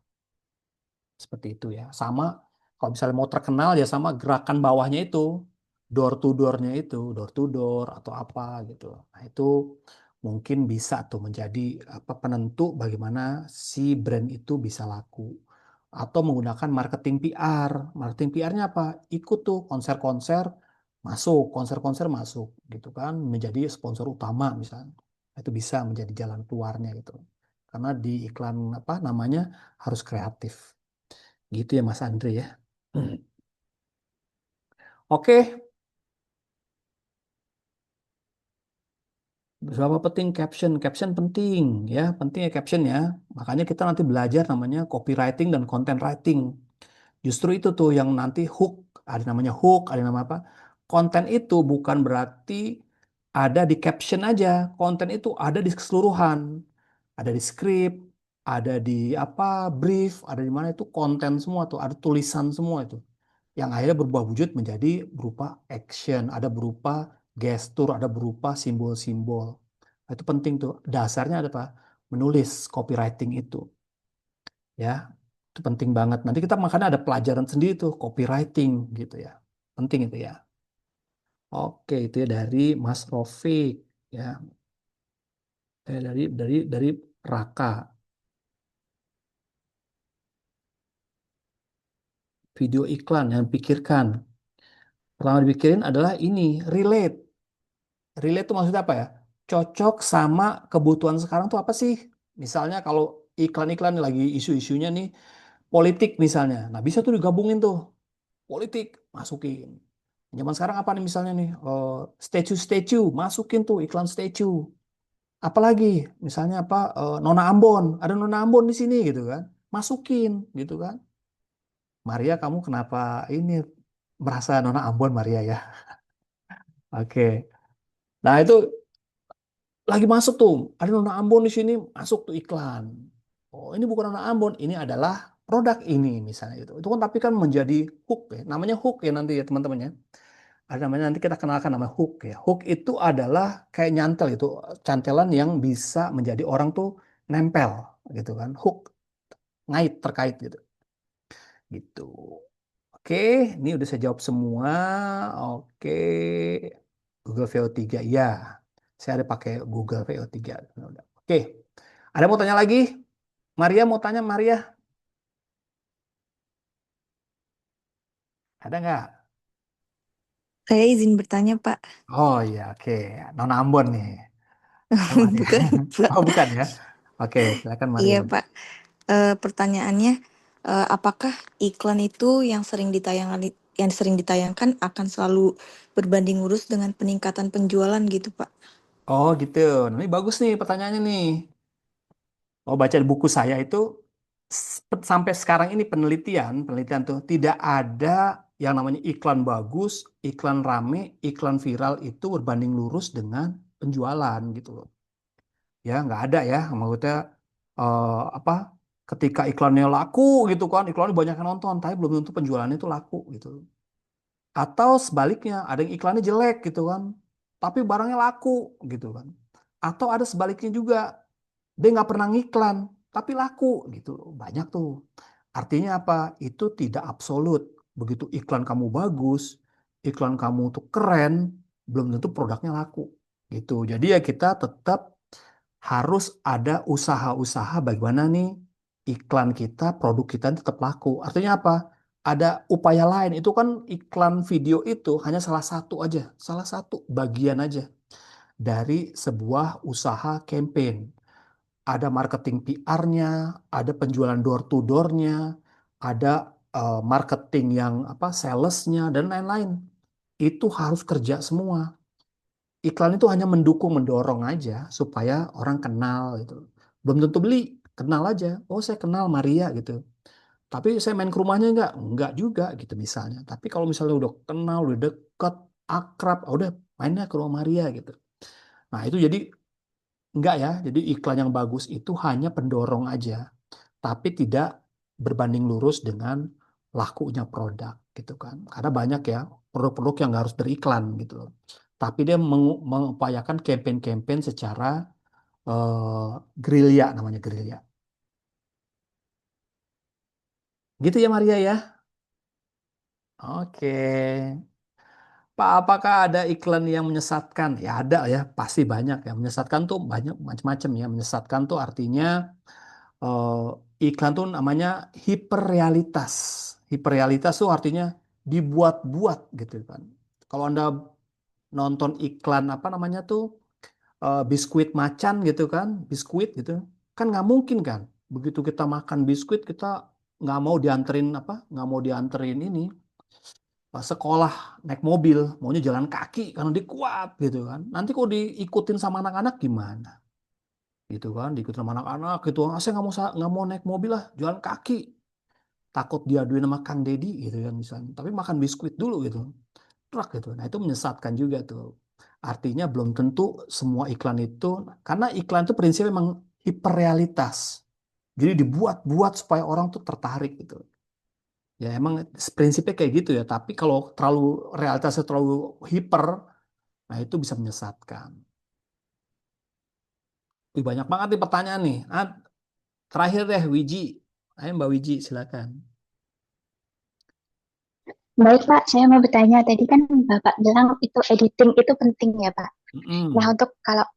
Seperti itu ya. Sama kalau misalnya mau terkenal ya sama gerakan bawahnya itu, door to door-nya itu, door to door atau apa gitu. Nah, itu mungkin bisa tuh menjadi apa penentu bagaimana si brand itu bisa laku. Atau menggunakan marketing PR. Marketing PR-nya apa? Ikut tuh konser-konser masuk, konser-konser masuk gitu kan, menjadi sponsor utama misalnya. Itu bisa menjadi jalan keluarnya gitu. Karena di iklan apa namanya harus kreatif. Gitu ya Mas Andre ya. Oke, berapa penting caption? Caption penting ya, penting ya caption ya. Makanya kita nanti belajar namanya copywriting dan content writing. Justru itu tuh yang nanti hook, ada namanya hook, ada nama apa? Konten itu bukan berarti ada di caption aja. Konten itu ada di keseluruhan. Ada di script, ada di apa brief, ada di mana itu konten semua tuh, ada tulisan semua itu. Yang akhirnya berubah wujud menjadi berupa action, ada berupa gestur, ada berupa simbol-simbol. Nah, itu penting tuh. Dasarnya ada apa? Menulis copywriting itu. Ya, itu penting banget. Nanti kita makanya ada pelajaran sendiri tuh copywriting gitu ya. Penting itu ya. Oke, itu ya dari Mas Rofik ya. Dari Raka. Video iklan yang pikirkan. Pertama dipikirin adalah ini, relate. Relate itu maksudnya apa ya? Cocok sama kebutuhan sekarang tuh apa sih? Misalnya kalau iklan-iklan lagi isu-isunya nih, politik misalnya. Nah bisa tuh digabungin tuh, politik masukin. Zaman sekarang apa nih misalnya nih, statue-statue, masukin tuh iklan statue. Apalagi misalnya apa, Nona Ambon, ada Nona Ambon di sini gitu kan, masukin gitu kan. Maria kamu kenapa ini merasa Nona Ambon Maria ya? Oke. Nah, itu lagi masuk tuh. Ada Nona Ambon di sini, masuk tuh iklan. Oh, ini bukan Nona Ambon, ini adalah produk ini misalnya itu. Itu kan tapi kan menjadi hook ya. Namanya hook ya nanti ya teman-teman ya. Ada namanya nanti kita kenalkan nama hook ya. Hook itu adalah kayak nyantel itu, cantelan yang bisa menjadi orang tuh nempel gitu kan. Hook, ngait terkait gitu. Gitu. Oke, ini udah saya jawab semua. Oke, Google VO3 ya. Saya ada pakai Google VO3. Oke, ada mau tanya lagi? Maria mau tanya Maria? Ada nggak? Saya izin bertanya, Pak. Oh iya, oke. Nona Ambon nih. Ada Maria. Bukan, Pak. Oh bukan ya? Oke, silakan Maria. Iya, Pak. Pertanyaannya, apakah iklan itu yang sering ditayangkan akan selalu berbanding lurus dengan peningkatan penjualan gitu, Pak? Oh gitu. Nah, ini bagus nih pertanyaannya nih. Oh baca di buku saya itu sampai sekarang ini penelitian tuh tidak ada yang namanya iklan bagus, iklan rame, iklan viral itu berbanding lurus dengan penjualan gitu loh. Ya nggak ada ya, maksudnya apa? Ketika iklannya laku gitu kan, iklannya banyak yang nonton, tapi belum tentu penjualannya itu laku gitu. Atau sebaliknya, ada yang iklannya jelek gitu kan, tapi barangnya laku gitu kan. Atau ada sebaliknya juga, dia nggak pernah ngiklan, tapi laku gitu. Banyak tuh. Artinya apa? Itu tidak absolut. Begitu iklan kamu bagus, iklan kamu tuh keren, belum tentu produknya laku. Gitu. Jadi ya kita tetap harus ada usaha-usaha bagaimana nih iklan kita, produk kita tetap laku. Artinya apa? Ada upaya lain. Itu kan iklan video itu hanya salah satu aja, salah satu bagian aja dari sebuah usaha campaign. Ada marketing PR-nya, ada penjualan door to door-nya, ada marketing yang apa sales-nya dan lain-lain. Itu harus kerja semua. Iklan itu hanya mendukung, mendorong aja supaya orang kenal gitu. Belum tentu beli, kenal aja. Oh, saya kenal Maria gitu. Tapi saya main ke rumahnya enggak? Enggak juga gitu misalnya. Tapi kalau misalnya udah kenal, udah deket, akrab, udah mainnya ke rumah Maria gitu. Nah, itu jadi enggak ya. Jadi iklan yang bagus itu hanya pendorong aja, tapi tidak berbanding lurus dengan lakunya produk gitu kan. Karena banyak ya produk-produk yang nggak harus beriklan gitu loh. Tapi dia mengupayakan campaign-campaign secara gerilya namanya gerilya. Gitu ya Maria ya. Oke. Pak, apakah ada iklan yang menyesatkan? Ya ada ya, pasti banyak ya. Menyesatkan tuh banyak macam-macam ya. Menyesatkan tuh artinya iklan tuh namanya hiperrealitas. Hiperrealitas tuh artinya dibuat-buat gitu kan. Kalau Anda nonton iklan apa namanya tuh biskuit macan gitu kan, biskuit gitu, kan nggak mungkin kan. Begitu kita makan biskuit kita nggak mau dianterin apa, nggak mau dianterin ini sekolah naik mobil, maunya jalan kaki karena dia kuat gitu kan. Nanti kok diikutin sama anak-anak gimana? Gitu kan, diikutin sama anak-anak gitu. Ah, saya nggak mau naik mobil lah, jalan kaki. Takut diaduin sama Kang Deddy gitu kan misalnya. Tapi makan biskuit dulu gitu. Truk gitu. Nah itu menyesatkan juga tuh. Artinya belum tentu semua iklan itu, karena iklan itu prinsipnya memang hiperrealitas. Jadi dibuat-buat supaya orang tuh tertarik gitu. Ya emang prinsipnya kayak gitu ya. Tapi kalau terlalu realitasnya terlalu hiper, nah itu bisa menyesatkan. Wih, banyak banget nih pertanyaan nih. Terakhir deh Wiji. Ayo Mbak Wiji silakan. Baik Pak, saya mau bertanya. Tadi kan Bapak bilang itu editing itu penting ya Pak. Nah Mm-mm. untuk kalau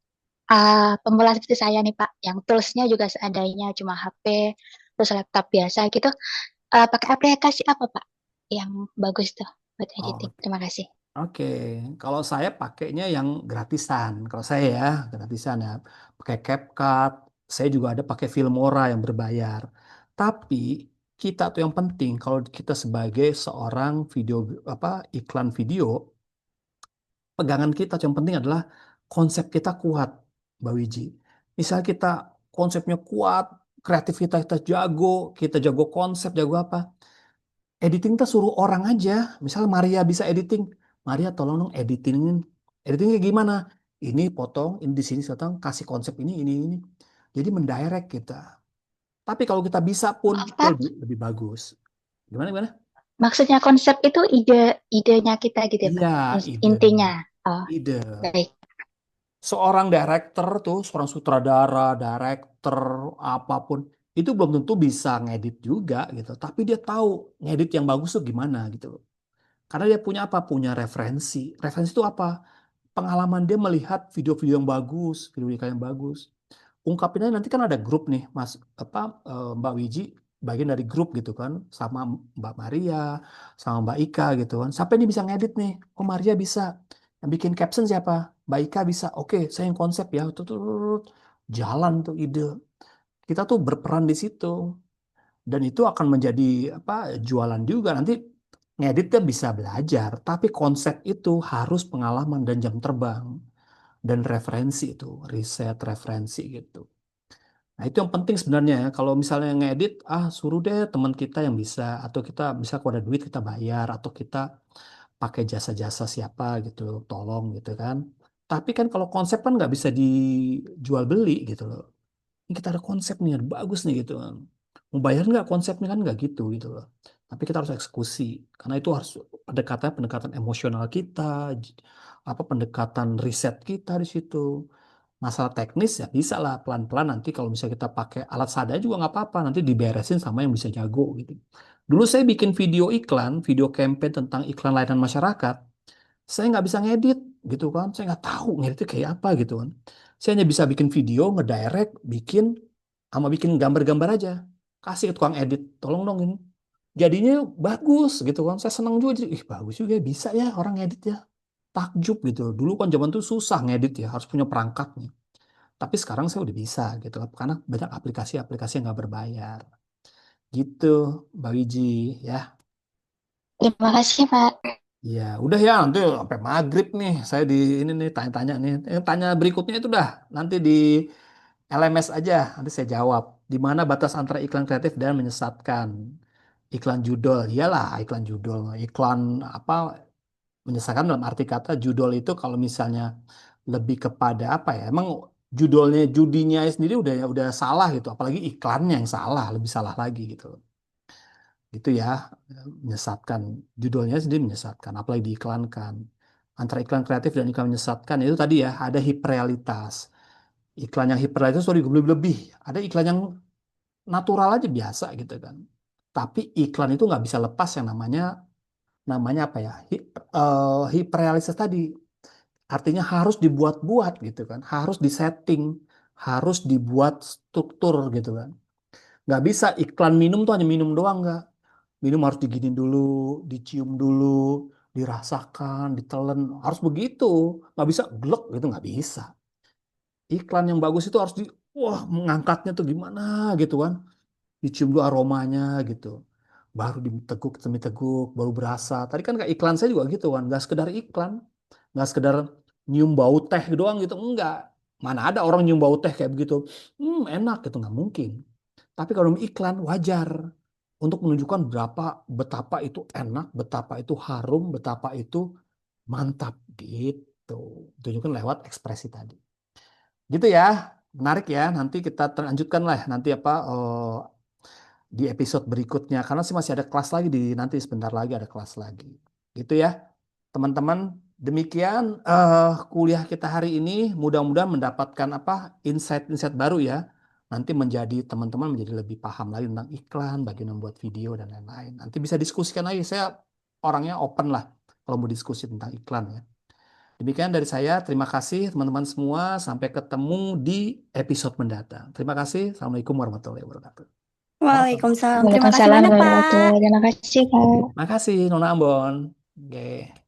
pemula seperti saya nih Pak, yang toolsnya juga seadanya, cuma HP, terus laptop biasa gitu, pakai aplikasi apa Pak yang bagus tuh buat Oh, editing? Terima kasih. oke, kalau saya pakainya yang gratisan. Kalau saya ya gratisan ya, pakai CapCut. Saya juga ada pakai Filmora yang berbayar. Tapi kita tuh yang penting kalau kita sebagai seorang video apa iklan video, pegangan kita yang penting adalah konsep kita kuat, Mbak Wiji. Misal kita konsepnya kuat, kreativitas kita jago konsep, jago apa? Editing kita suruh orang aja. Misal Maria bisa editing. Maria tolong dong editingin. Editingnya gimana? Ini potong, ini di sini potong, kasih konsep ini. Jadi mendirect kita. Tapi kalau kita bisa pun Maaf itu Pak, lebih bagus. Gimana? maksudnya konsep itu idenya kita gitu ya Iya, Pak, ide. intinya. Oh, Ide. baik. Seorang director tuh, seorang sutradara, director, apapun, itu belum tentu bisa ngedit juga gitu. Tapi dia tahu ngedit yang bagus tuh gimana gitu. Karena dia punya apa? Punya referensi. Referensi itu apa? Pengalaman dia melihat video-video yang bagus, video yang bagus. Ungkapinnya nanti kan ada grup nih, Mas apa Mbak Wiji bagian dari grup gitu kan, sama Mbak Maria, sama Mbak Ika gitu kan. Siapa ini bisa ngedit nih? Oh Maria bisa. Yang bikin caption siapa? Mbak Ika bisa. Oke, saya yang konsep ya. Jalan tuh ide. Kita tuh berperan di situ dan itu akan menjadi apa jualan juga nanti ngeditnya bisa belajar tapi konsep itu harus pengalaman dan jam terbang dan referensi itu riset referensi gitu. Nah itu yang penting sebenarnya ya. Kalau misalnya ngedit suruh deh teman kita yang bisa atau kita bisa kalau ada duit kita bayar atau kita pakai jasa-jasa siapa gitu tolong gitu kan. Tapi kan kalau konsep kan nggak bisa dijual beli gitu loh. Ini kita ada konsep nih, ada bagus nih gitu kan. Mau bayar nggak konsepnya kan nggak gitu loh. Tapi kita harus eksekusi karena itu harus pendekatan emosional kita, apa pendekatan riset kita di situ. Masalah teknis ya bisa lah pelan-pelan nanti kalau misalnya kita pakai alat seadanya juga nggak apa-apa nanti diberesin sama yang bisa jago gitu. Dulu saya bikin video iklan, video campaign tentang iklan layanan masyarakat. Saya nggak bisa ngedit gitu kan, saya nggak tahu ngeditnya kayak apa gitu kan. Saya hanya bisa bikin video, ngedirect, bikin sama bikin gambar-gambar aja. Kasih ke tukang edit, tolong dong ini. Jadinya bagus gitu kan. Saya senang juga, jadi, ih bagus juga bisa ya orang ngedit ya. Takjub gitu. Dulu kan zaman tuh susah ngedit ya, harus punya perangkatnya. Tapi sekarang saya udah bisa gitu kan, karena banyak aplikasi-aplikasi yang nggak berbayar. Gitu, Mbak Wiji ya. Terima kasih Pak. Ya, udah ya nanti sampai maghrib nih. Saya di ini nih tanya-tanya nih. Yang tanya berikutnya itu dah nanti di LMS aja. Nanti saya jawab. Di mana batas antara iklan kreatif dan menyesatkan? Iklan judul, iyalah iklan judul. Iklan apa menyesatkan dalam arti kata judul itu kalau misalnya lebih kepada apa ya? Emang judinya sendiri udah salah gitu. Apalagi iklannya yang salah, lebih salah lagi gitu. Gitu ya, menyesatkan. Judulnya sendiri menyesatkan, apalagi diiklankan. Antara iklan kreatif dan iklan menyesatkan itu tadi ya, ada hiperrealitas. Iklan yang hiperrealistis itu lebih. Ada iklan yang natural aja biasa gitu kan. Tapi iklan itu nggak bisa lepas yang namanya apa ya? Hiperrealistis tadi. Artinya harus dibuat-buat gitu kan, harus disetting, harus dibuat struktur gitu kan. Nggak bisa iklan minum tuh hanya minum doang nggak. Minum harus diginin dulu, dicium dulu, dirasakan, ditelan, harus begitu. Nggak bisa glek gitu, nggak bisa. Iklan yang bagus itu harus wah mengangkatnya tuh gimana gitu kan. Dicium dulu aromanya gitu. Baru diteguk, baru berasa. Tadi kan kayak iklan saya juga gitu kan, nggak sekedar iklan. Nggak sekedar nyium bau teh doang gitu, enggak. Mana ada orang nyium bau teh kayak begitu, enak gitu, nggak mungkin. Tapi kalau iklan wajar untuk menunjukkan betapa itu enak, betapa itu harum, betapa itu mantap gitu. Tunjukkan lewat ekspresi tadi. Gitu ya, menarik ya. Nanti kita lanjutkan lah nanti di episode berikutnya karena masih ada kelas lagi nanti sebentar lagi ada kelas lagi. Gitu ya. Teman-teman, demikian kuliah kita hari ini. Mudah-mudahan mendapatkan insight-insight baru ya. Nanti teman-teman menjadi lebih paham lagi tentang iklan, bagaimana membuat video dan lain-lain. Nanti bisa diskusikan lagi. Saya orangnya open lah kalau mau diskusi tentang iklan ya. Demikian dari saya. Terima kasih teman-teman semua. Sampai ketemu di episode mendatang. Terima kasih. Assalamualaikum warahmatullahi wabarakatuh. Waalaikumsalam. Terima kasih Waalaikumsalam banyak, Pak. warahmatullahi wabarakatuh. Terima kasih, Kak. Makasih Nona Ambon. Oke.